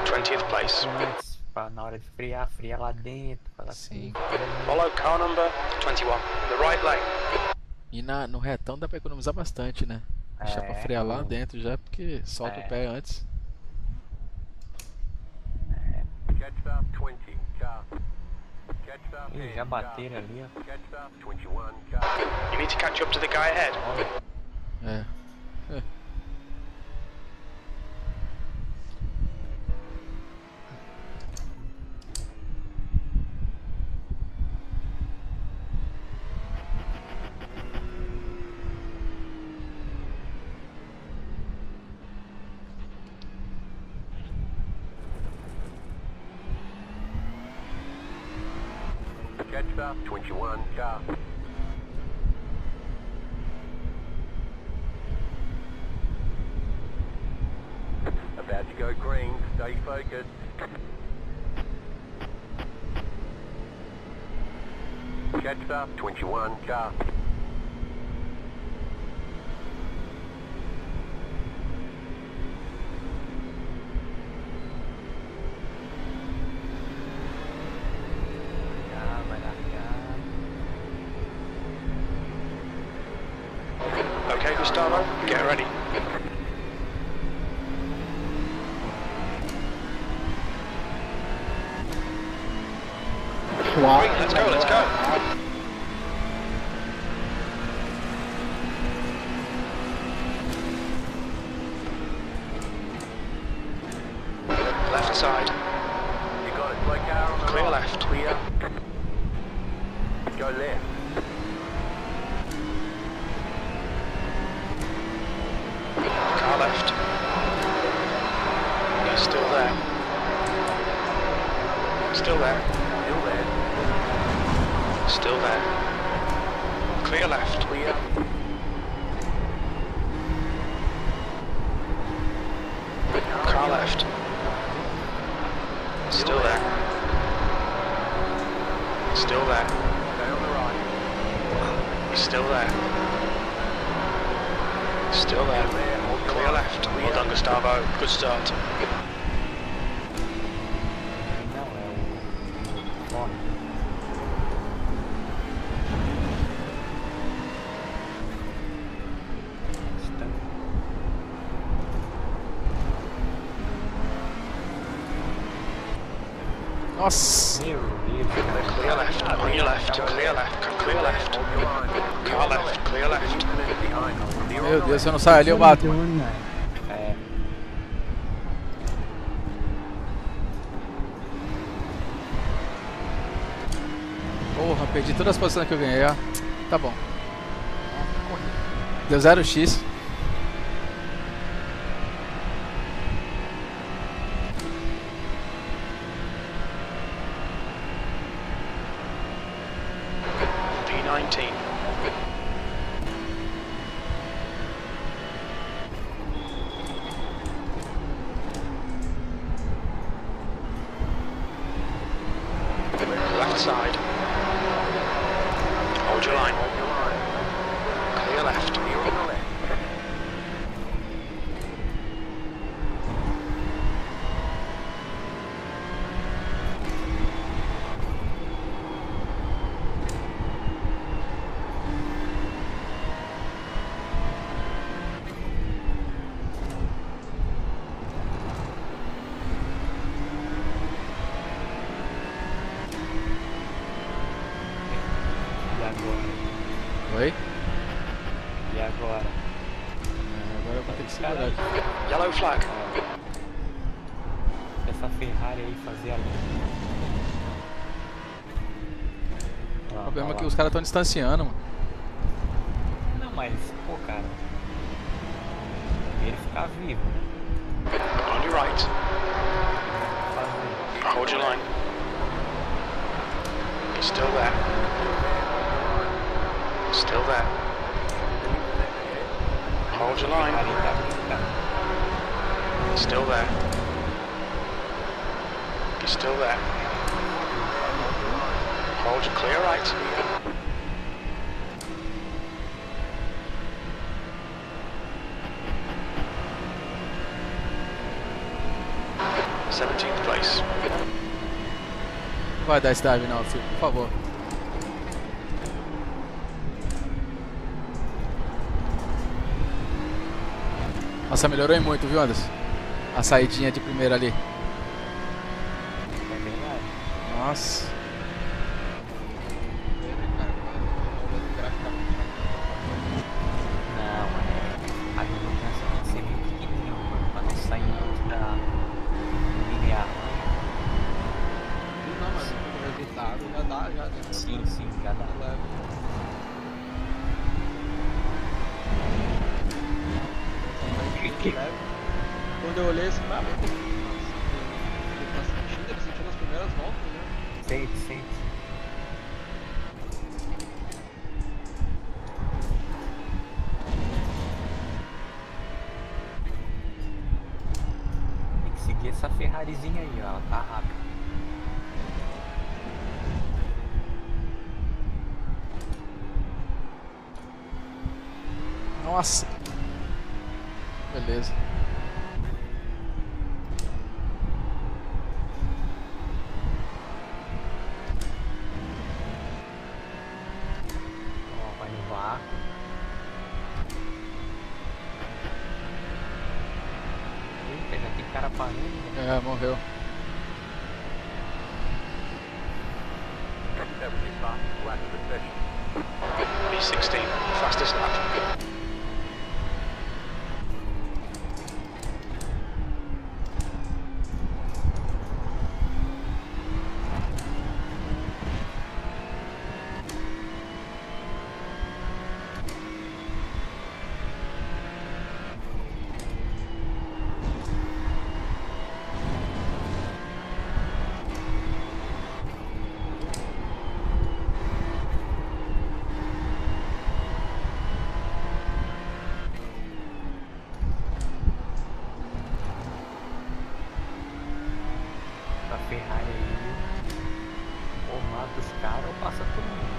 20th place. Antes, na hora de friar lá dentro. Falar Sim. assim, Follow car number 21. The right lane. E no retão dá pra economizar bastante, né? Deixar pra frear lá dentro já, porque solta o pé antes. Catch up 20 car. Catch up Ih, 10 já car. bateram ali, ó. Catch up 21 car. You need to catch up to the guy ahead. É. Catch up 21 car. About to go green. Stay focused. Jetstar 21 car. Vai largar. Okay, Gustavo, get ready. Uau. Let's go, let's go. Left side. You got a slow car on the Clear right. left. Clear. Go left. Car left. He's still there. Still there. Still there. Still there. Clear left. Clear. Car left. Still there. Still there. Stay on the right. He's still there. Still there. Clear left. Well done, Gustavo. Good start. Não, é o forte. Nossa! Meu Deus. Clear left. On your left. Clear left. Clear left. Hold your line. Car left. Clear left. Incident behind. Clear on Meu the Deus, se eu left. não saio ali eu bato. É. Porra, perdi todas as posições que eu ganhei, ó. Tá bom. Deu 0x. V19. Left side. Hold your line. Hold your line. Clear left. Clear on the left. E agora? Oi? E agora? Agora eu vou ter que segurar aqui. Yellow flag. Essa Ferrari aí fazer a O problema é que os caras estão distanciando, mano. Não, mas, pô, cara. Ele ficar vivo, né? On your right. Fazer. Hold your line. He's still there. Still there. Hold your line. Ferrari tá brincando. Still there. He's still there. Hold your clear right. Seventeenth place. Não vai dar esse dive não, filho, por favor. Nossa, melhorou muito, viu, Anderson? A saidinha de primeira ali. É verdade. Nossa. Não, a redundância tem que ser bem pequenininho, mano, pra não sair muito da linear. Não, mas o resultado já dá, já. Sim, sim, já dá. Quando eu olhei assim, ah, mas ele tá sentindo, ele sentiu nas primeiras voltas, né? Sente, sente. Tem que seguir essa Ferrarizinha aí, ó, ela tá rápida. Nossa. Beleza. Ó, vai no vácuo. Eita, já tem cara parando. Né? É, morreu. 70 fastest lap of the session. B16, fastest lap. Essa Ferrari aí. Ou mata os caras ou passa todo mundo.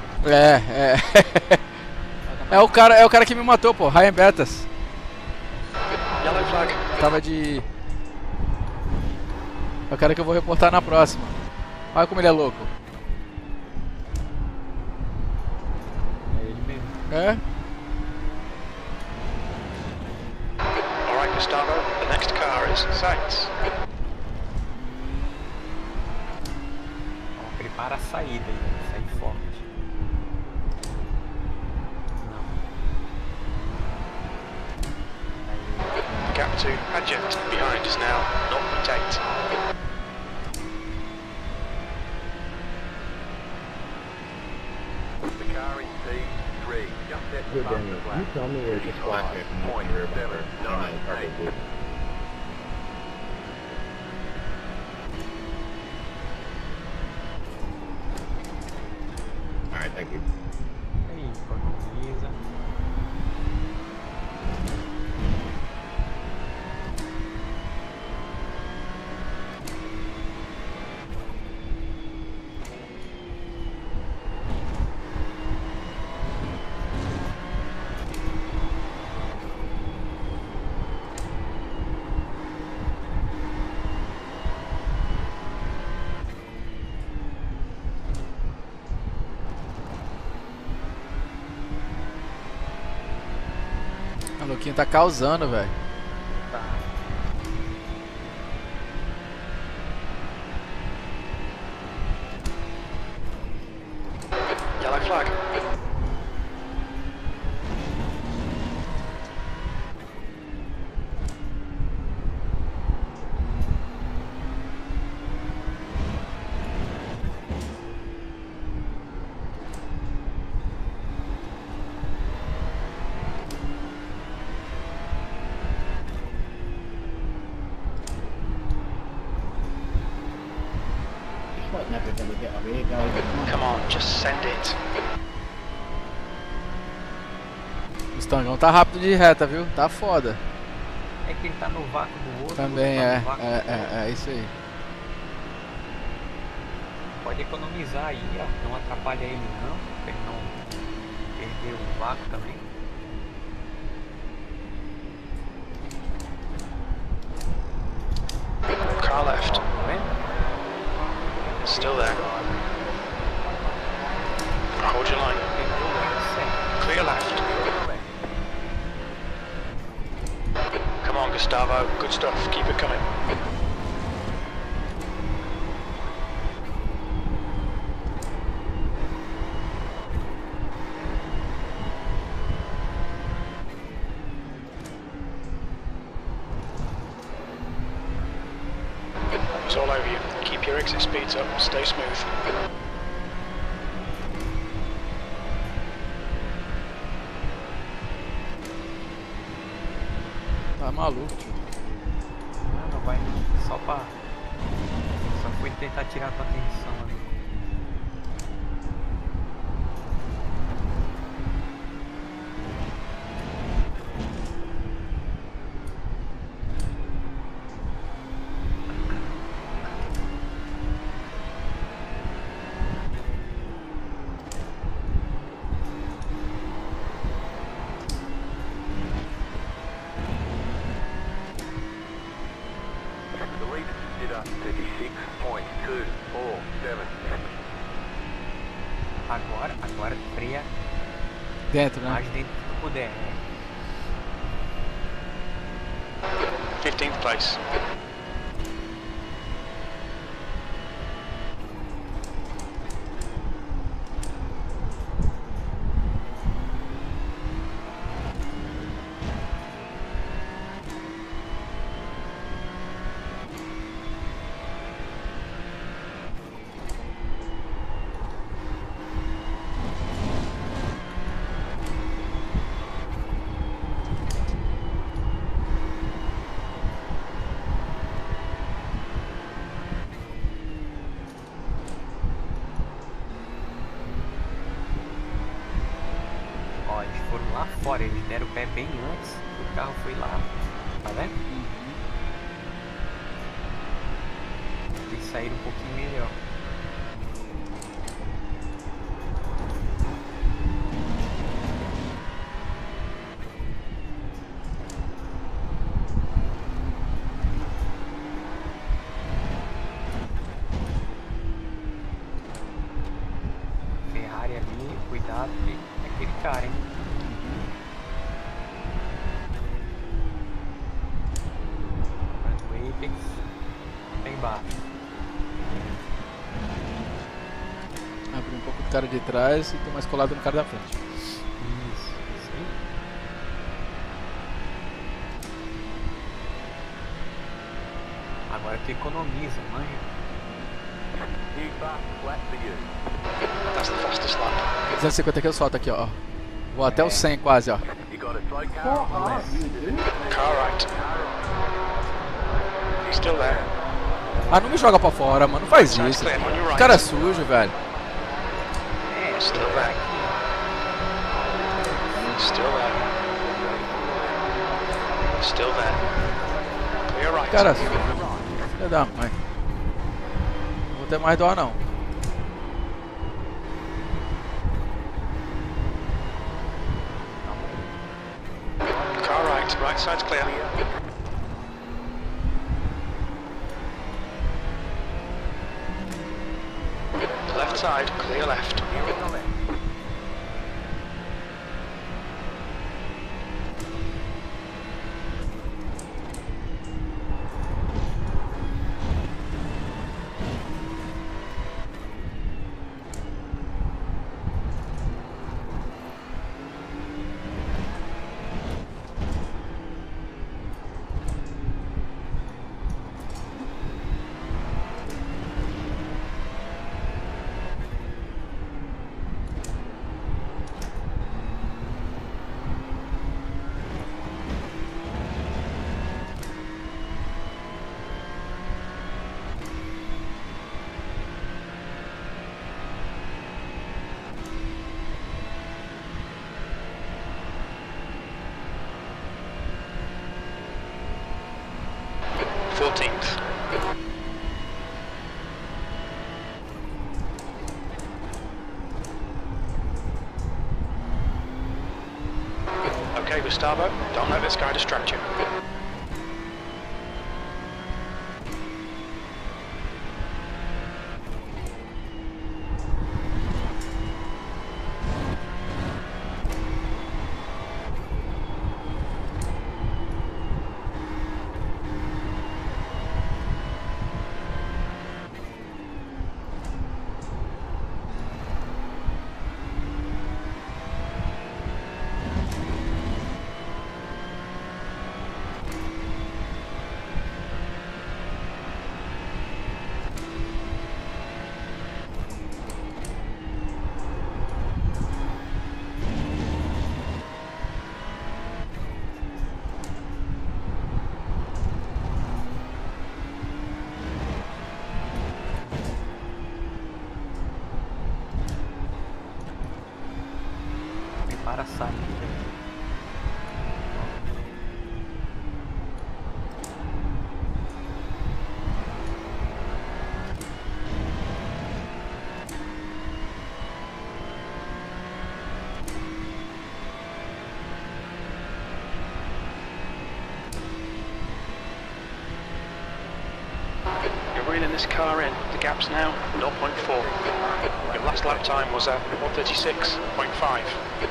É o cara que me matou, pô. Ryan Betas. Yellow flag. Tava de... É o cara que eu vou reportar na próxima. Olha como ele é louco. É ele mesmo. É? Alright, Gustavo, the next car is Sainz. Ó, prepara a saída aí, sair forte. Não. Aí, Gap to Adject behind us now, 0.8. The car in P3 just set the Good, Daniel. fastest Can you lap. tell me where this black is from the rear bumper? 0.798. Alright, thank you. aí, economiza. O maluquinho tá causando, velho. Tá. Yellow flag. Just letting everybody get away, guys. Come on, just send it. O Stangão tá rápido de reta, viu? Tá foda. É que ele tá no vácuo do outro. Também o outro é. tá no vácuo do outro. É isso aí. Pode economizar aí, ó. Não atrapalha ele não. Pra ele não perder o vácuo também. Car left. Tá vendo? Still there. Hold your line. Clear left. Come on, Gustavo. Good stuff. Keep it coming. It's all over you. Keep your exit speeds up. Stay smooth. Tá maluco, tio. Não vai não. Só fui tentar tirar tua atenção ali. Agora freia Dentro, né? mais dentro que tu puder. 15th place. Ó, eles foram lá fora, eles deram o pé bem antes que o carro foi lá. Tá vendo? Eles saíram um pouquinho melhor. Ferrari ali, cuidado, porque é aquele cara, hein? Mas o Apex tá embaixo. Abrir um pouco do cara de trás e tô mais colado no cara da frente. Isso aí. Agora tu economiza, manja. New fast flat for you. That's the fastest lap. 250 aqui eu solto aqui, ó. Vou até o 100 quase, ó. You got a slow car on the left. Car right. Still there. Ah, não me joga pra fora, mano. Não faz Side's isso. clear on your right. Cara sujo, velho. É, Still there. Still there. Still there. Clear right. Cara sujo. Filha da mãe. Não vou ter mais dó, não. Car right. Right side's clear. Left side, clear left. Here on the left. Okay, Gustavo, don't let this guy distract you. reeling this car in. The gap's now 0.4. Your last lap time was at 136.5.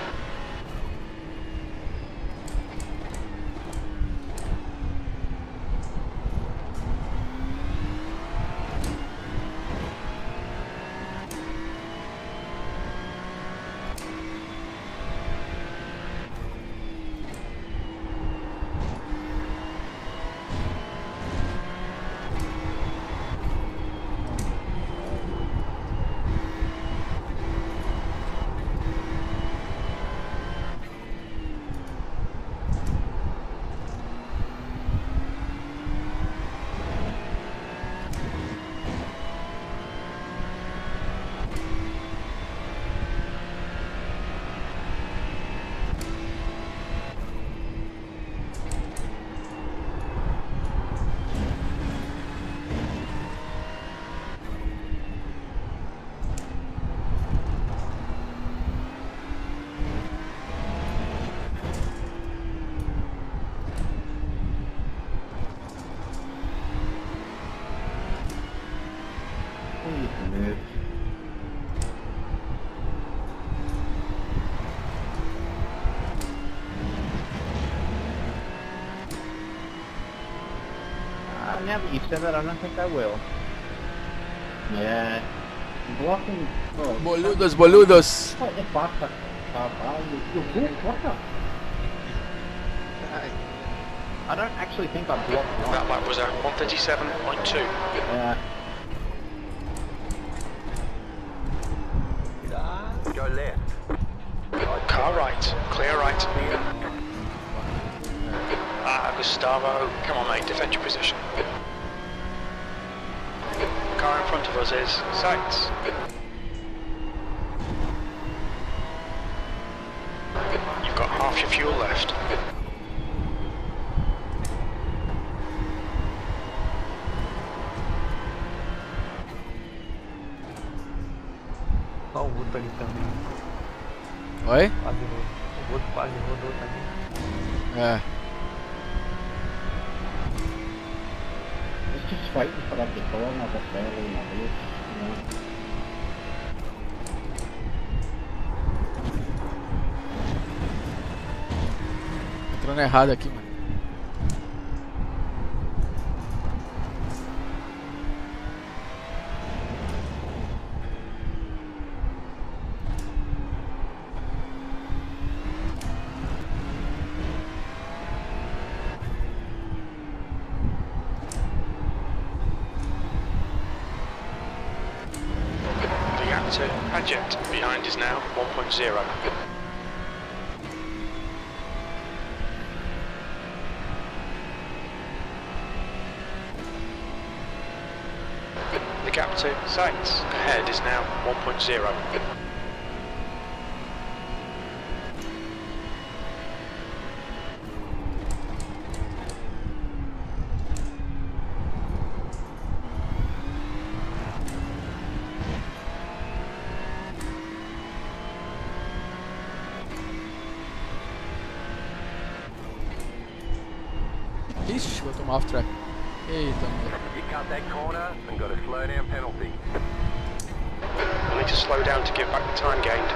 Now that you've said that, I don't think I will. Yeah. Blocking... Oh, Boludos, boludos. what the fuck? You're good, what the... I don't actually think I blocked one. That lap was at 137.2. Yeah. Go left. Car right, clear right. Gustavo, come on mate, defend your position. Car in front of us is Sainz. You've got half your fuel left. Ó, o outro ali também. Oi? Quase rodou. O outro quase rodou também. É. It's just waiting for that to turn or the fairly in the race, you know. Entrando errado aqui, mano. The gap to Paget behind is now 1.0. The gap to Sainz ahead is now 1.0. Ixi, vou tomar off track. Eita, mano. You cut that corner and got a slow down penalty. We'll need to slow down to give back the time gained.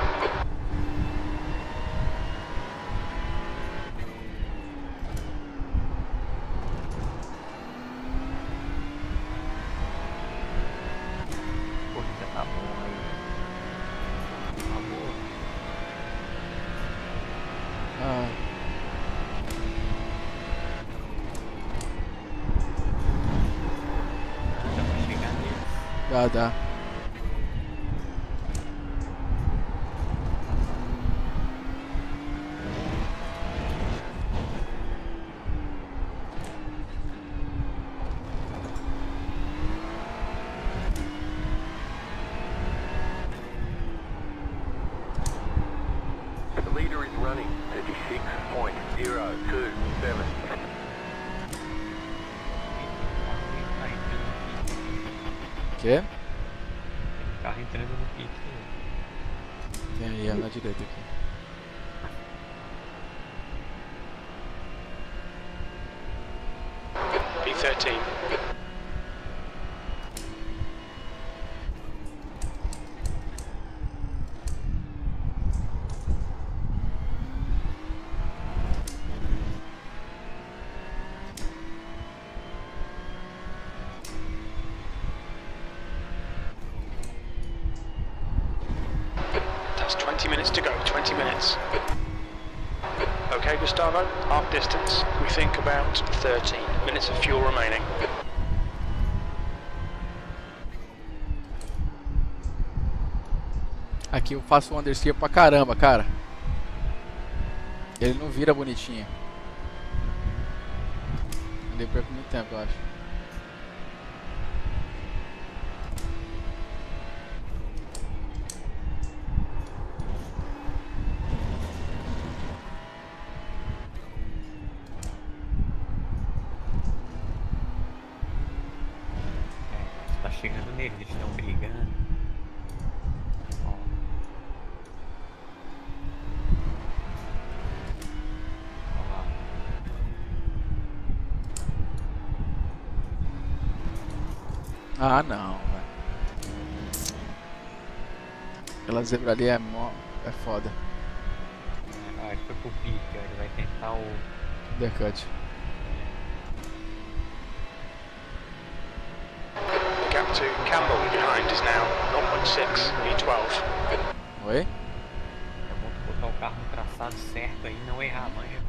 Corrida tá boa aí. Tá boa. Ah, Dá pra chegar nele. dá. The leader is running 36.027. Tá entrando no pit. Quê? Tem carro entrando no pit. Tem aí, na direita aqui. P13. 20 minutes to go, 20 minutes. Okay, Gustavo, half distance. We think about 13 minutes of fuel remaining. Aqui eu faço um understeer pra caramba, cara. Ele não vira bonitinho. Ele perco muito tempo, eu acho. Tá chegando nele, eles estão brigando. Ó. Ó lá. Ah, não, velho. Aquela zebra ali é foda. Ah, ele foi pro pique, ó, ele vai tentar o. Undercut. The gap to Campbell behind is now 0.6 V12. Oi? É bom tu botar o carro no traçado certo aí e não errar, manja.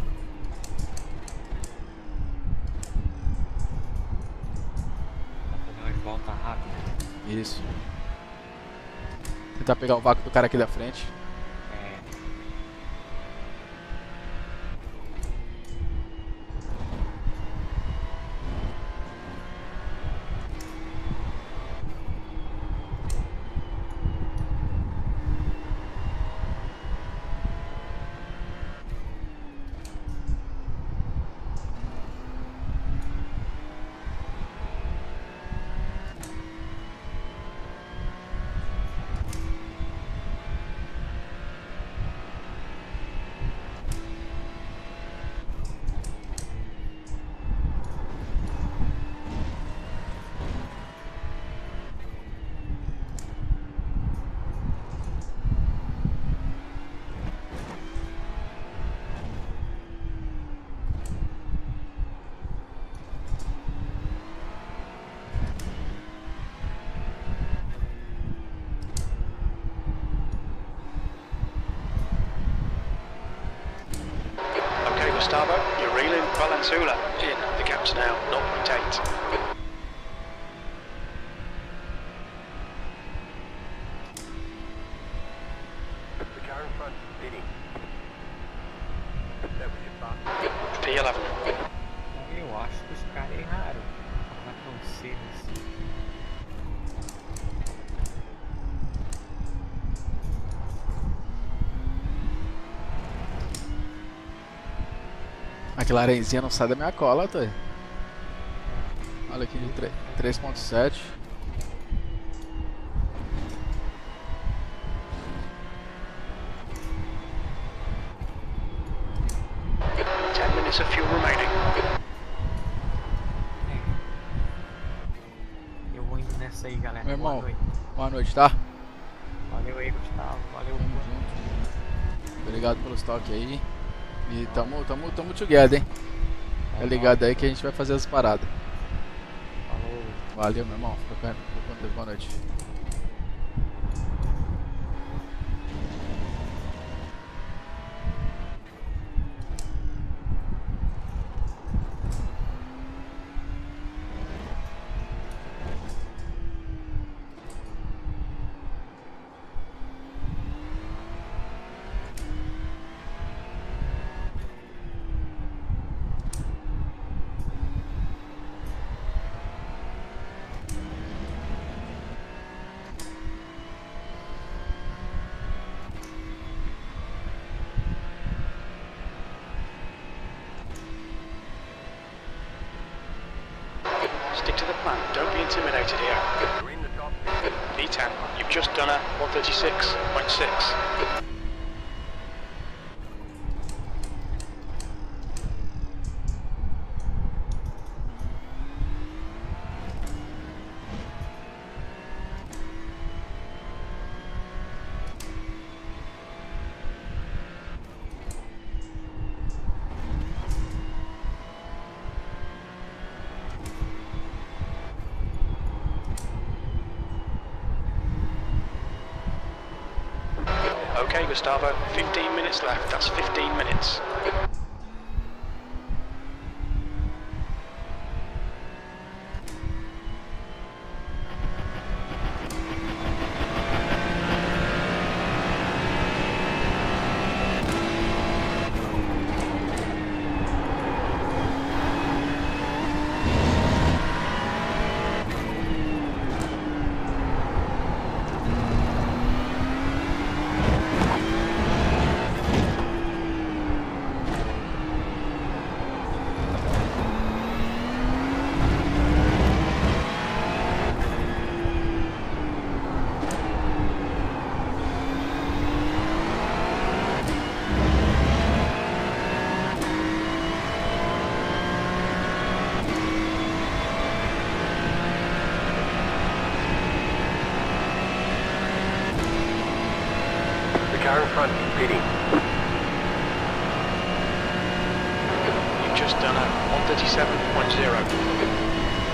Pra fazer umas voltas rápidas. Isso. Tentar pegar o vácuo do cara aqui da frente. É. Okay, Gustavo, you're reeling Valentula in. The gap's now 0.8. The car in front is spinning. That was your butt. P11. Eu acho que os caras erraram. Não é tão cedo assim. Aquela arenzinha não sai da minha cola, tá? Olha aqui de 3.7. Ten minutes of fuel remaining. Eu vou indo nessa aí, galera. Meu Boa irmão. noite. Boa noite, tá? Valeu aí, Gustavo. Valeu. Tamo junto. Obrigado pelos toques aí. E tamo together, hein? Tá ligado aí que a gente vai fazer as paradas. Falou. Valeu, meu irmão. Fica com Deus. Boa noite. Stick to the plan. Don't be intimidated here. You're in the top. P10, you've just done a 136.6. Okay, Gustavo, 15 minutes left. That's 15 minutes. The car in front is pitting. You've just done a 137.0.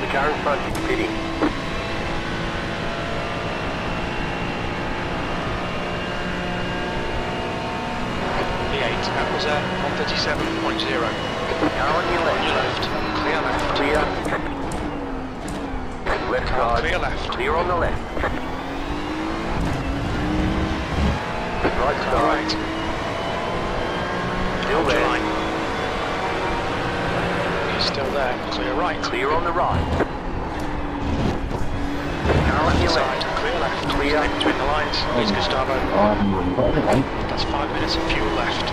The car in front is pitting. V8, that was a 137.0. Car on your left. Clear left. Clear. Left Car side. clear left. Clear on the left. Right Car side. right. Still Hold your there. line. He's still there. Clear right. Clear on the right. Car on your Side. left. Clear left. Clear. Stay between the lines. Here's Gustavo. Right. That's 5 minutes of fuel left.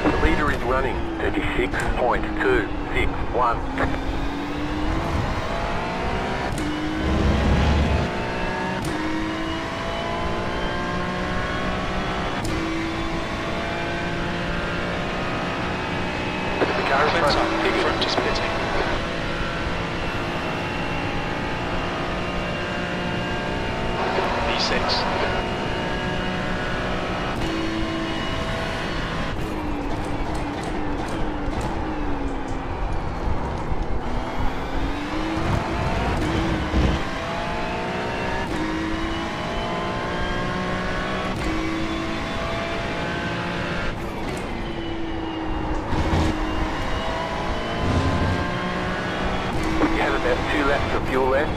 The leader is running 36.261. The car in front is Front pitting. is pitting. V6. You have about 2 laps of fuel left.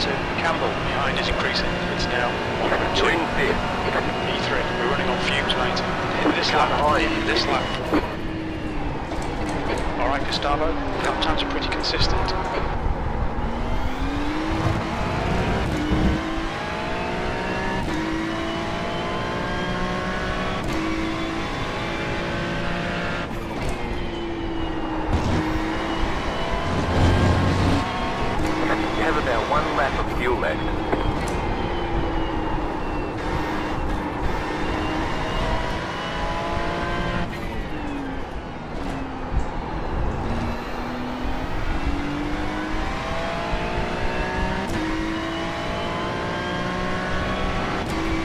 2, Campbell, behind is increasing. It's now 1.2. You're in fifth. E3, we're running on fumes, mate. Hit this lap, hit this lap. Alright, Gustavo, lap times are pretty consistent. You have about 1 lap of fuel left.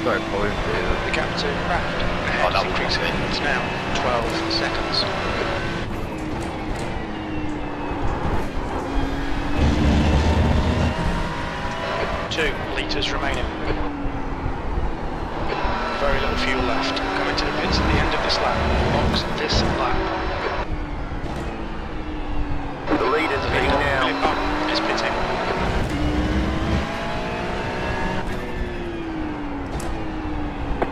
Sorry, Paul. The gap to Craft ahead is increasing. It's now 12 seconds. 2 litres remaining. Very little fuel left. Coming to the pits at the end of this lap. Box this lap. The leader's The pitting leader, now. Philip Buck, is pitting.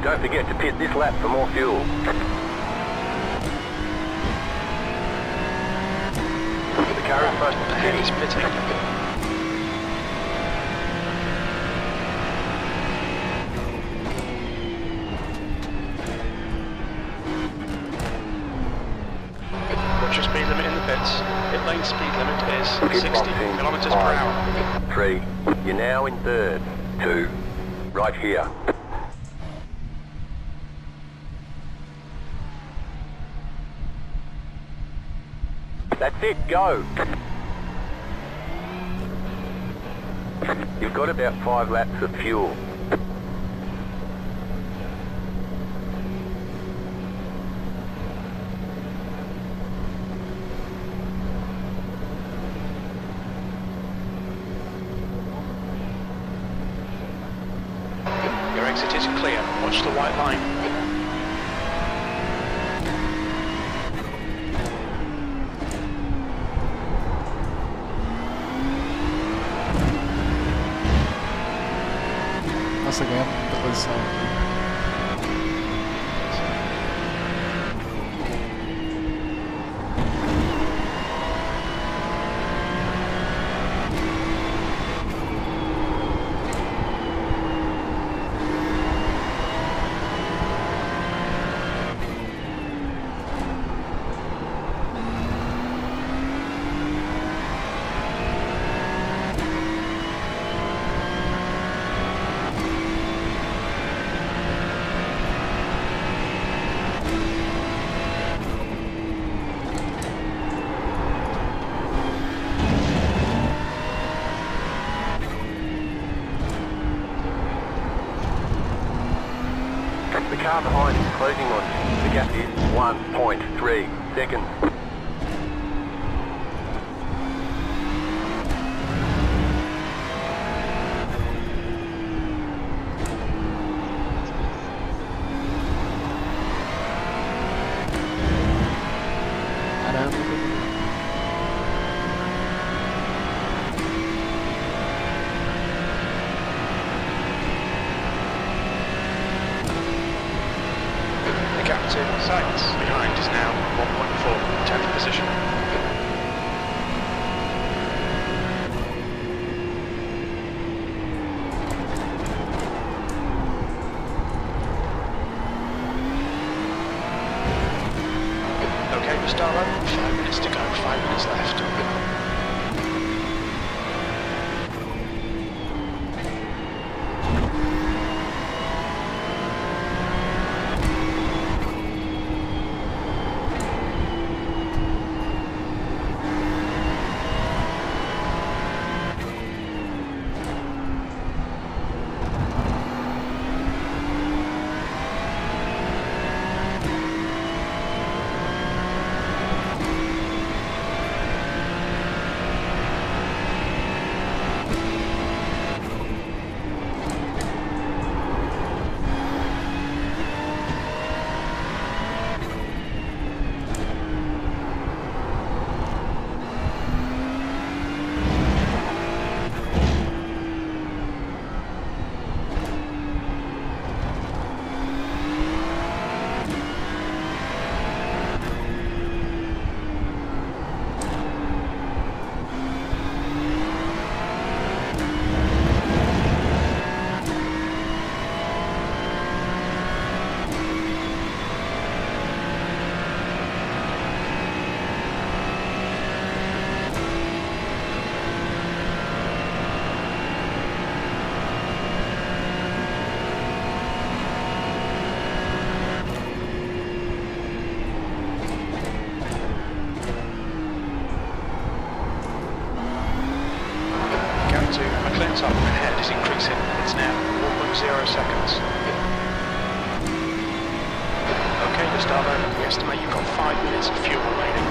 Don't forget to pit this lap for more fuel. The car in front is Ahead is pitting. pitting. What's your speed limit in the pits? Pit lane speed limit is Pit 60 boxing. kilometres per hour. 3. You're now in third. 2. Right here. That's it, go! You've got about 5 laps of fuel. Your exit is clear. Watch the white line. Nossa, ganhamos muita posição aqui. The car behind is closing on you. The gap is 1.3 seconds. Caramba. The gap to Science behind is now 1.4, 10th position. Okay, Gustavo, 5 minutes to go, 5 minutes left. 2, McLean's up ahead is increasing. It's now 4.0 seconds. Okay, Gustavo, we estimate you've got 5 minutes of fuel remaining.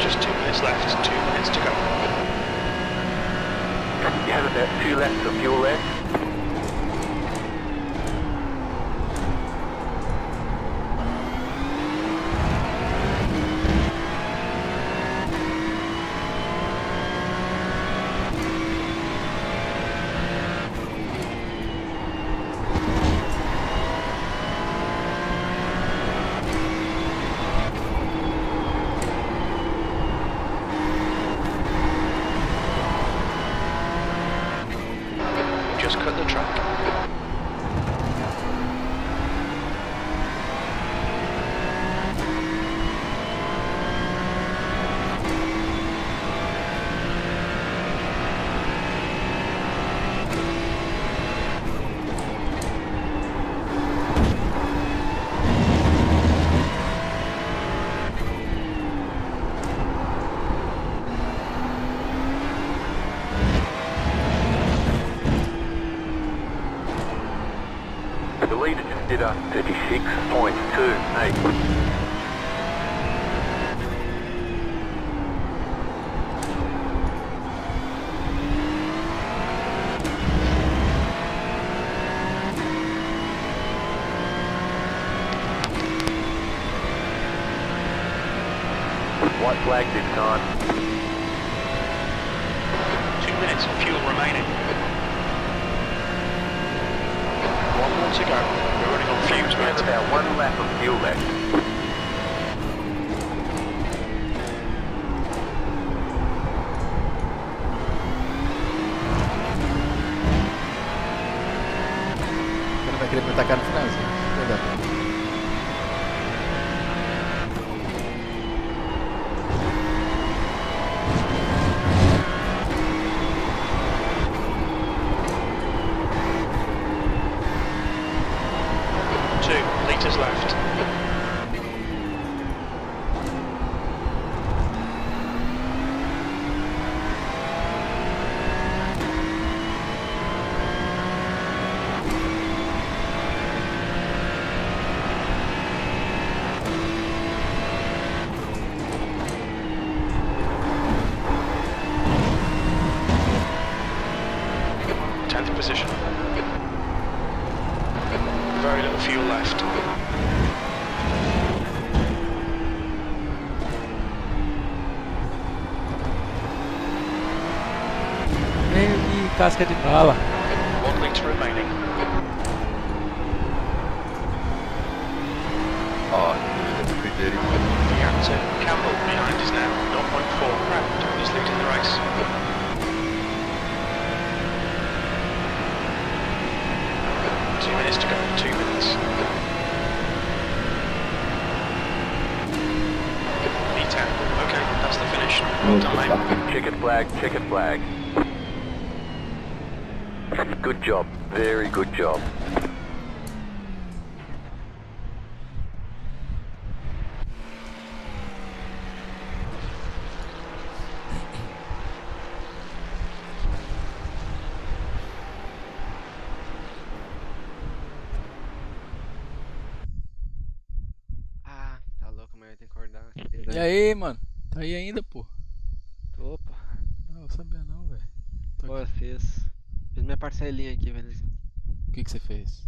Just 2 minutes left, 2 minutes to go. You have about 2 laps of fuel left. Just cut the track. The leader just did a 36.28. White flag this time. 2 minutes of fuel remaining. 1 more to go. We're running on fumes, You have mate. about 1 lap of fuel left. O cara vai querer me atacar no finalzinho. Verdade. Litres left. Tenth position. Very little fuel left. Meio de casca de bala. 1 litre remaining. Ó, ele dele. Reactor Campbell behind is now 0.4 round. He's leading the race. Two minutes to go. 2 minutes. P10. Okay, that's the finish. Well done, mate. Checkered flag, checkered flag. Good job, very good job. E aí, mano? Tá aí ainda, pô? Opa, Não sabia não, velho. pô, eu fiz minha parcelinha aqui, velho. O que você fez?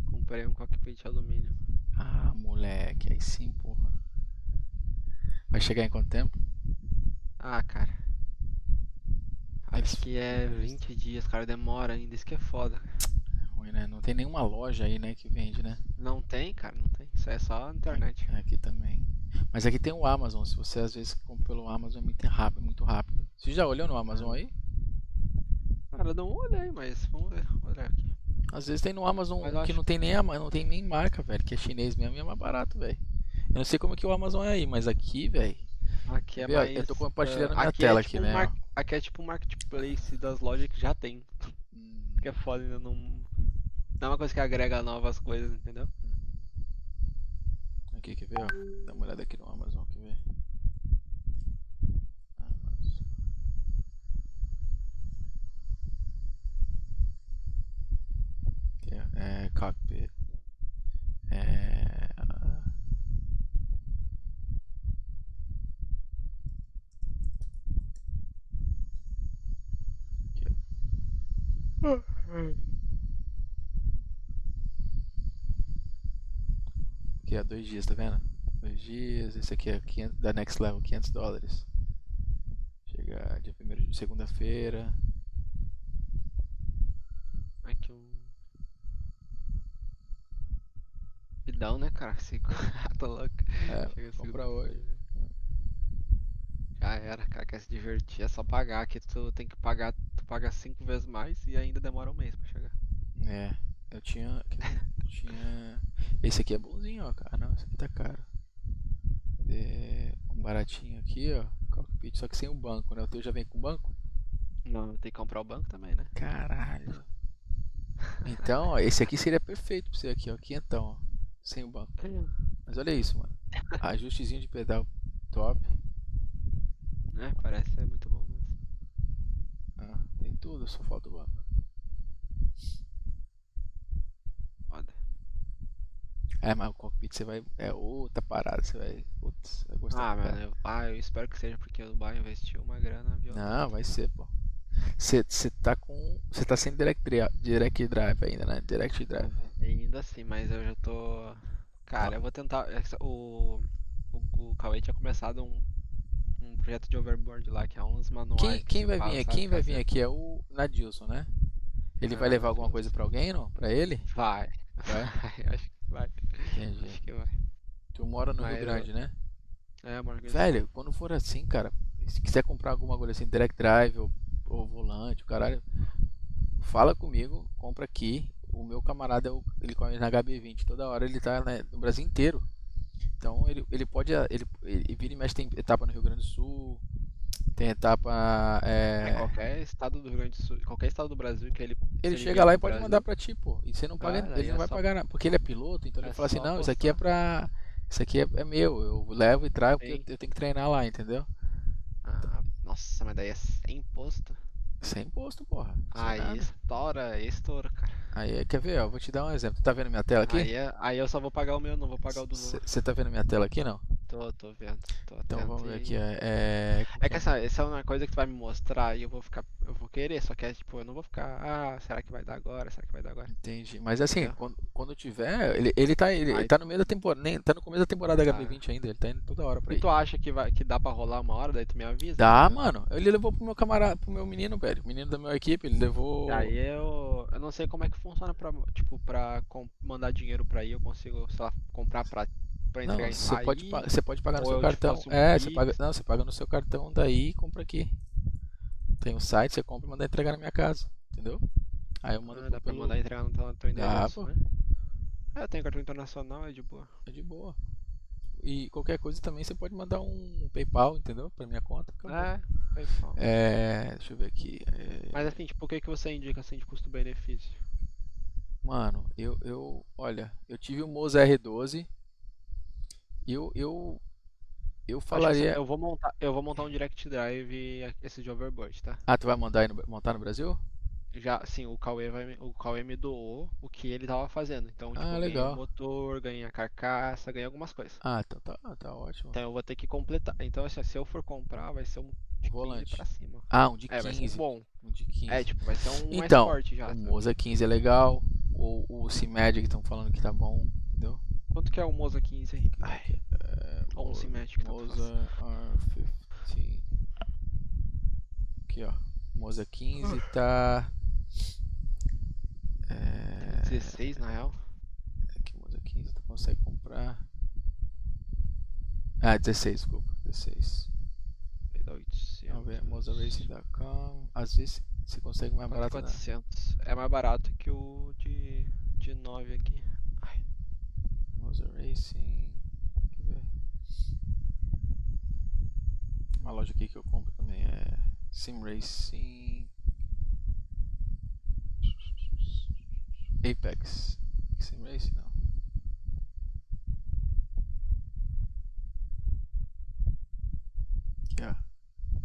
Comprei um cockpit de alumínio. Ah, moleque, aí sim, porra. Vai chegar em quanto tempo? Ah, cara. Acho Eles- que é 20 dias, cara. Demora ainda. Isso que é foda. Ruim, né? Não tem nenhuma loja aí, né, que vende, né? Não tem, cara, não tem. Isso é só na internet. Aqui também. Mas aqui tem o Amazon. Se você às vezes compra pelo Amazon é muito rápido, muito rápido. Você já olhou no Amazon aí? Cara, eu não olhei, mas vamos ver. Vou olhar aqui. Às vezes tem no Amazon Mas eu que acho- não tem não tem nem marca, velho, que é chinês mesmo e é mais barato, velho. Eu não sei como é que o Amazon é aí, mas aqui, velho. Aqui é Vê, ó, mais. eu tô compartilhando a minha aqui tela é tipo aqui, né? Ó. Aqui é tipo um marketplace das lojas que já tem. Que é foda, ainda não. Não é uma coisa que agrega novas coisas, entendeu? Aqui, quer ver, ó? Dá uma olhada aqui no Amazon, quer ver? Amazon. Aqui, ó, cockpit. Aqui, ó. Aqui, ó, 2 dias, tá vendo? 2 dias, esse aqui é 500, da Next Level, $500. Chega dia 1º de segunda-feira. Aqui um. Rapidão, né, cara? Tá louco. Chega Compra hoje. segunda-feira. Já era, cara, quer se divertir, é só pagar. Aqui tu tem que pagar, tu paga 5 vezes mais e ainda demora um mês pra chegar. É, eu tinha. Esse aqui é bonzinho, ó, cara. Não, esse aqui tá caro. Um baratinho aqui, ó. Cockpit, só que sem o banco, né? O teu já vem com banco? Não, tem que comprar o banco também, né? Caralho. Então, ó, esse aqui seria perfeito pra você aqui, ó. Quinhentão, ó. Sem o banco. Mas olha isso, mano. Ajustezinho de pedal top. É, parece ser muito bom mesmo. Ah, tem tudo, só falta o banco. Foda. Mas o cockpit você vai. É outra parada, você vai. Putz, vai gostar. Ah, mano, eu espero que seja porque o Bar investiu uma grana violenta. Não, vai ser, pô. Você tá com. Você tá sem direct drive ainda, né? Direct drive. Ainda assim, mas eu já tô. Cara, eu vou tentar. O Cauê tinha começado um projeto de overboard lá, que é uns manuais. Quem vai vir sabe aqui? Quem vai vir fazer. aqui é o Nadilson, né? Ele vai levar alguma coisa pra alguém, não? Pra ele? Vai. Vai? Acho que vai. Entendi. Acho que vai. Tu mora no Rio Mas Grande, né? É, mano. Velho, quando for assim, cara, se quiser comprar alguma coisa assim, direct drive ou volante, o caralho, fala comigo, compra aqui. O meu camarada, ele corre na HB20 toda hora, ele tá, né, no Brasil inteiro. Então ele pode. Ele vira e mexe, tem etapa no Rio Grande do Sul, tem etapa. Qualquer estado do Rio Grande do Sul, qualquer estado do Brasil que ele. Ele se chega vier lá e pro pode Brasil, mandar pra ti, pô. E você não paga, Cara, ele não é vai só- pagar nada. Porque ele é piloto, então ele é fala assim, só não, isso aqui é pra. Isso aqui é meu, eu levo e trago porque Sim. eu tenho que treinar lá, entendeu? Ah, nossa, mas daí é sem imposto. Sem imposto, porra. Sem Aí nada. estoura, cara. Aí, quer ver, ó, vou te dar um exemplo. Tá vendo minha tela aqui? Aí eu só vou pagar o meu, não vou pagar o do Lula. Você tá vendo minha tela aqui, não? Tô vendo, tô Então atento vamos ver e- aqui, É que essa é uma coisa que tu vai me mostrar e eu vou querer, só que é tipo, eu não vou ficar, será que vai dar agora? Será que vai dar agora? Entendi. Mas assim, Entendeu? quando tiver, ele Aí- tá no meio da temporada, nem tá no começo da temporada Tá. HB20 ainda, ele tá indo toda hora pra E aí. tu acha que dá pra rolar uma hora, daí tu me avisa? Dá, entendeu? mano. Ele levou pro meu camarada, pro meu menino, velho. O menino da minha equipe, ele levou. Aí eu não sei como é que funciona pra mandar dinheiro pra aí, eu consigo, sei lá, comprar pra Não, entregar em você pode pagar no ou seu eu te cartão. faço um Você Pix? paga, não, você paga no seu cartão daí e compra aqui. Tem um site, você compra e manda entregar na minha casa, entendeu? Aí eu mando Dá pra mandar entregar no teu endereço, pô. né? Eu tenho cartão internacional, é de boa. É de boa. E qualquer coisa também você pode mandar um PayPal, entendeu? Pra minha conta. Acabou. PayPal. Deixa eu ver aqui. Mas assim, tipo, o que você indica assim de custo-benefício? Mano, olha, eu tive o Moza R12. Eu Acho que falaria. eu vou montar um Direct Drive esse de overboard, tá? Tu vai montar no Brasil? Já, sim, o Cauê me doou o que ele tava fazendo. Então, tipo, Ah, eu ganhei o legal. motor, ganhei a carcaça, ganhei algumas coisas. Ah, então tá ótimo. Então eu vou ter que completar. Então, assim, se eu for comprar, vai ser um O de 15 pra volante. cima. Ah, um de É, vai ser um 15. bom. Um de É, 15. tipo, vai ser um mais Então, forte já, o sabe? Moza 15 é legal. O C-Magic estão falando que tá bom, entendeu? Quanto que é o Moza 15 aí? Ai, Aqui, ou um Cinematic, tanto faz. Moza R15. Aqui, ó. Moza 15 tá. Tem 16 na real. Aqui, Moza 15 tu consegue comprar. Ah, 16, desculpa. 16. Vai dar 800. Vamos ver, mozaracing.com. Às vezes você consegue mais Quase barato, né? 400. É mais barato que o de 9 aqui. Ai, Moza Racing. Quer ver? Uma loja aqui que eu compro também é Sim Racing. Apex. Sim Racing não. Aqui, ó.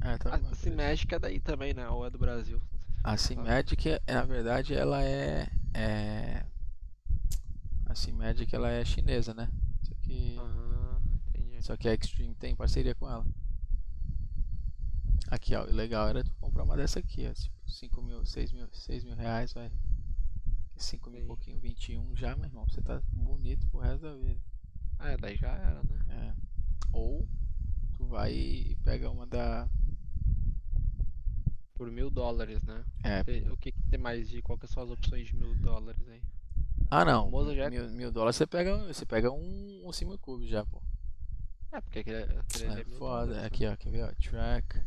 É, tá a no meu preço. Cinematic é daí também, né? Ou é do Brasil? Não sei se A você sabe. Cinematic, na verdade, ela a Cinematic, ela é chinesa, né? Só que, Ah, entendi. só que a Extreme tem parceria com ela. Aqui, ó, o legal era tu comprar uma dessa aqui, ó, tipo 5 mil, 6 mil reais, vai. 5 mil e Sim. pouquinho, 21 já, meu irmão, você tá bonito pro resto da vida. Ah, daí já era, né? É. Ou tu vai e pega uma da. Por $1000, né? É. O que que tem mais de. Qual que são as opções de $1000 aí? Ah, O não, Moza já é. mil dólares você pega um Simulcube já, pô. É, porque aquele ali É é foda. $1000, né? Aqui, ó, quer ver, ó, Track.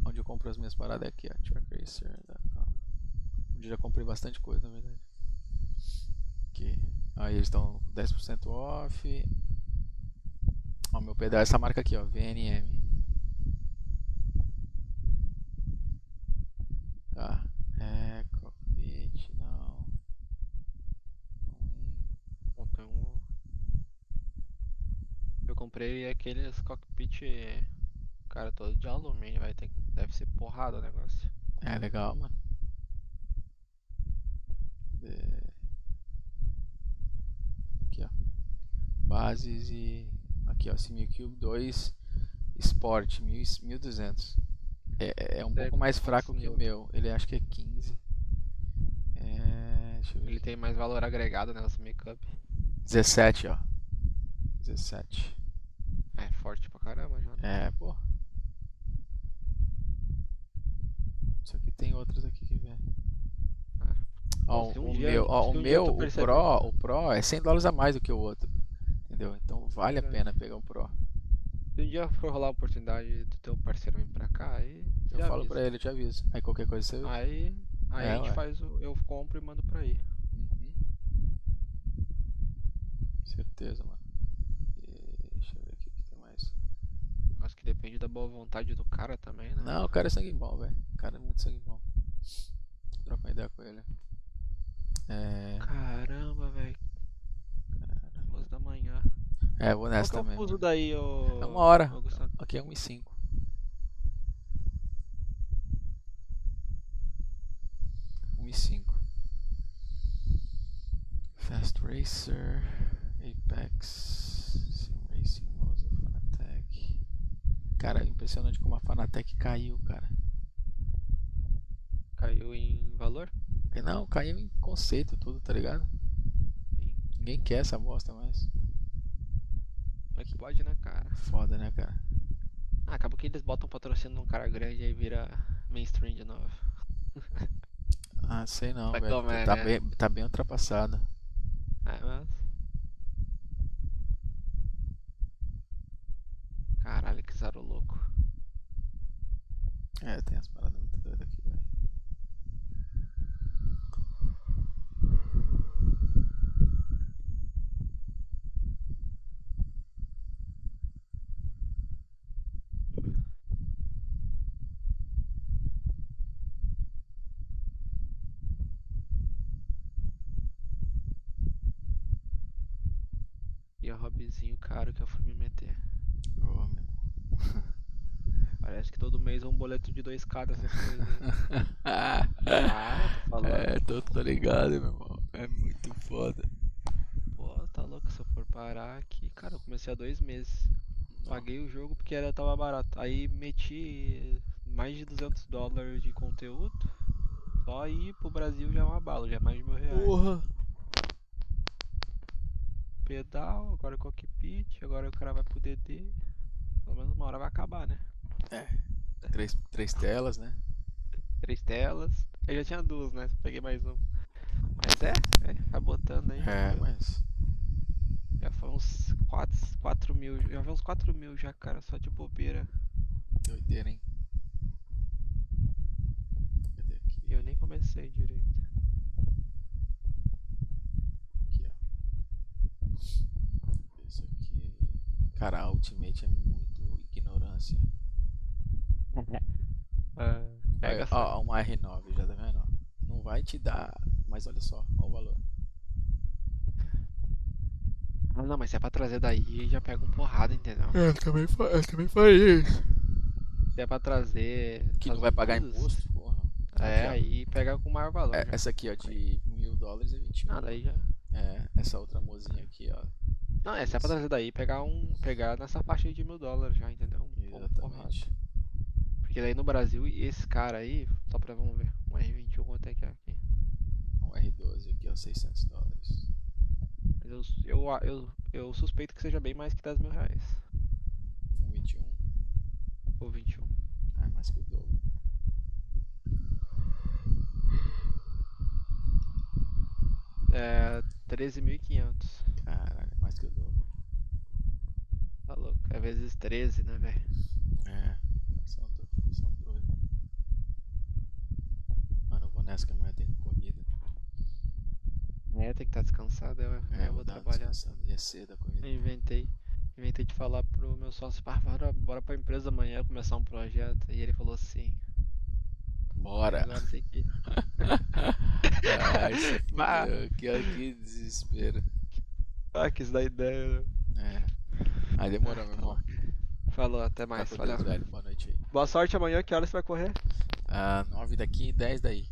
Onde eu compro as minhas paradas é aqui, ó, trackracer.com. Onde eu já comprei bastante coisa, na verdade. Aqui. Aí eles estão 10% off. Ó, meu pedal é essa marca aqui, ó, VNM. Tá. Cockpit, não. Bom, tem eu comprei aqueles cockpit, cara, todo de alumínio, deve ser porrada o negócio. É legal, mano. Aqui, ó. Bases e. Aqui, ó, Simulcube 2 Sport 1200. É um Daí, pouco mais quantos fraco que o mil? meu. Ele acho que é 15. Deixa eu ver Ele aqui. tem mais valor agregado nessa make-up. 17, ó. 17. É forte pra caramba já. Pô. Só que tem outros aqui que vem. Ah. Ó, Se um o dia, meu, ó, o se um dia meu, tu perceber. O Pro é $100 a mais do que o outro. Entendeu? Então vale a Verdade. pena pegar o Pro. Se um dia for rolar a oportunidade do teu parceiro vir pra cá, aí Eu já falo avisa. pra ele, eu te aviso. Aí qualquer coisa você. Aí a gente ué. faz eu compro e mando pra aí. Uhum. Certeza, mano. Deixa eu ver aqui o que tem mais. Acho que depende da boa vontade do cara também, né? Não, o cara é sangue bom, velho. O cara é muito sangue bom. Troca uma ideia com ele. Caramba, velho. 2 da manhã. Vou Qual nessa que é o também. fuso Mano. daí, É ô. 1 hora. ô Gustavo? Aqui é 1h05. 1h05. Fast Racer, Apex, Sim Racing, Moza, Fanatec. Cara, impressionante como a Fanatec caiu, cara. Caiu em valor? Não, caiu em conceito tudo, tá ligado? Sim. Ninguém quer essa bosta mais. Como é que pode, né, cara? Foda, né, cara? Ah, acaba que eles botam patrocínio num cara grande e aí vira mainstream de novo. Ah, sei não, Sabe velho. como é, Tá né? bem ultrapassado. É, mas. Caralho, que zaro louco. Tem as paradas muito doidas aqui, velho. E o hobbyzinho caro que eu fui me meter. Ô, meu. Parece que todo mês é um boleto de 2K dessas coisas aí. Ah, tô falando. É, tô ligado, meu irmão. É muito foda. Pô, tá louco, se eu for parar aqui. Cara, eu comecei há 2 meses. Paguei o jogo porque tava barato. Aí meti mais de $200 de conteúdo. Só ir pro Brasil já é uma bala, já é mais de R$ 1.000. Porra! Pedal, agora cockpit, agora o cara vai pro DD. Pelo menos uma hora vai acabar, né? Três telas, né? 3 telas. Eu já tinha 2, né? Só peguei mais uma. Mas vai botando aí. É, mas. Já foi uns 4 mil. Já foi uns 4 mil já, cara, só de bobeira. Doideira, hein? Cadê aqui? E eu nem comecei direito. Aqui, ó. Isso aqui. Cara, a Ultimate é muito ignorância. Pega essa. Ó, uma R9, já tá vendo? Não vai te dar. Mas olha só, ó o valor. Ah, não, mas se é pra trazer daí, já pega um porrada, entendeu? Eu também faria isso. Se é pra trazer. Que não vai pagar imposto, porra. Aqui, ó. Aí pega com maior valor. né? Essa aqui, ó, de $1.000 é 21. Ah, daí já. Essa outra mozinha aqui, ó. Não, se é pra trazer daí, pegar nessa faixa aí de $1.000 já, entendeu? Exatamente. Porque daí no Brasil, esse cara aí, só pra vamos ver, um R21 quanto é que é aqui. Um R12 aqui, ó, $600. Mas eu suspeito que seja bem mais que R$ 10.000. Um 21. Ou 21. É mais que o dobro. É 13.500. Caralho, mais que o dobro. Tá louco. É vezes 13, né, velho? É, são doidos. Mano, eu vou nessa que amanhã tem corrida. Tem que estar descansado, eu vou dar uma trabalhar. descansada. E é cedo a corrida. Eu inventei de falar pro meu sócio, bora pra empresa amanhã começar um projeto. E ele falou assim, Bora! agora tem que ir. Ai, se fudeu. Que desespero. Quis dar ideia, né? Aí demorou, meu irmão. Falou, até mais. Fica com Deus, Valeu. velho. Boa noite aí. Boa sorte amanhã, que horas você vai correr? 9 daqui e 10 daí.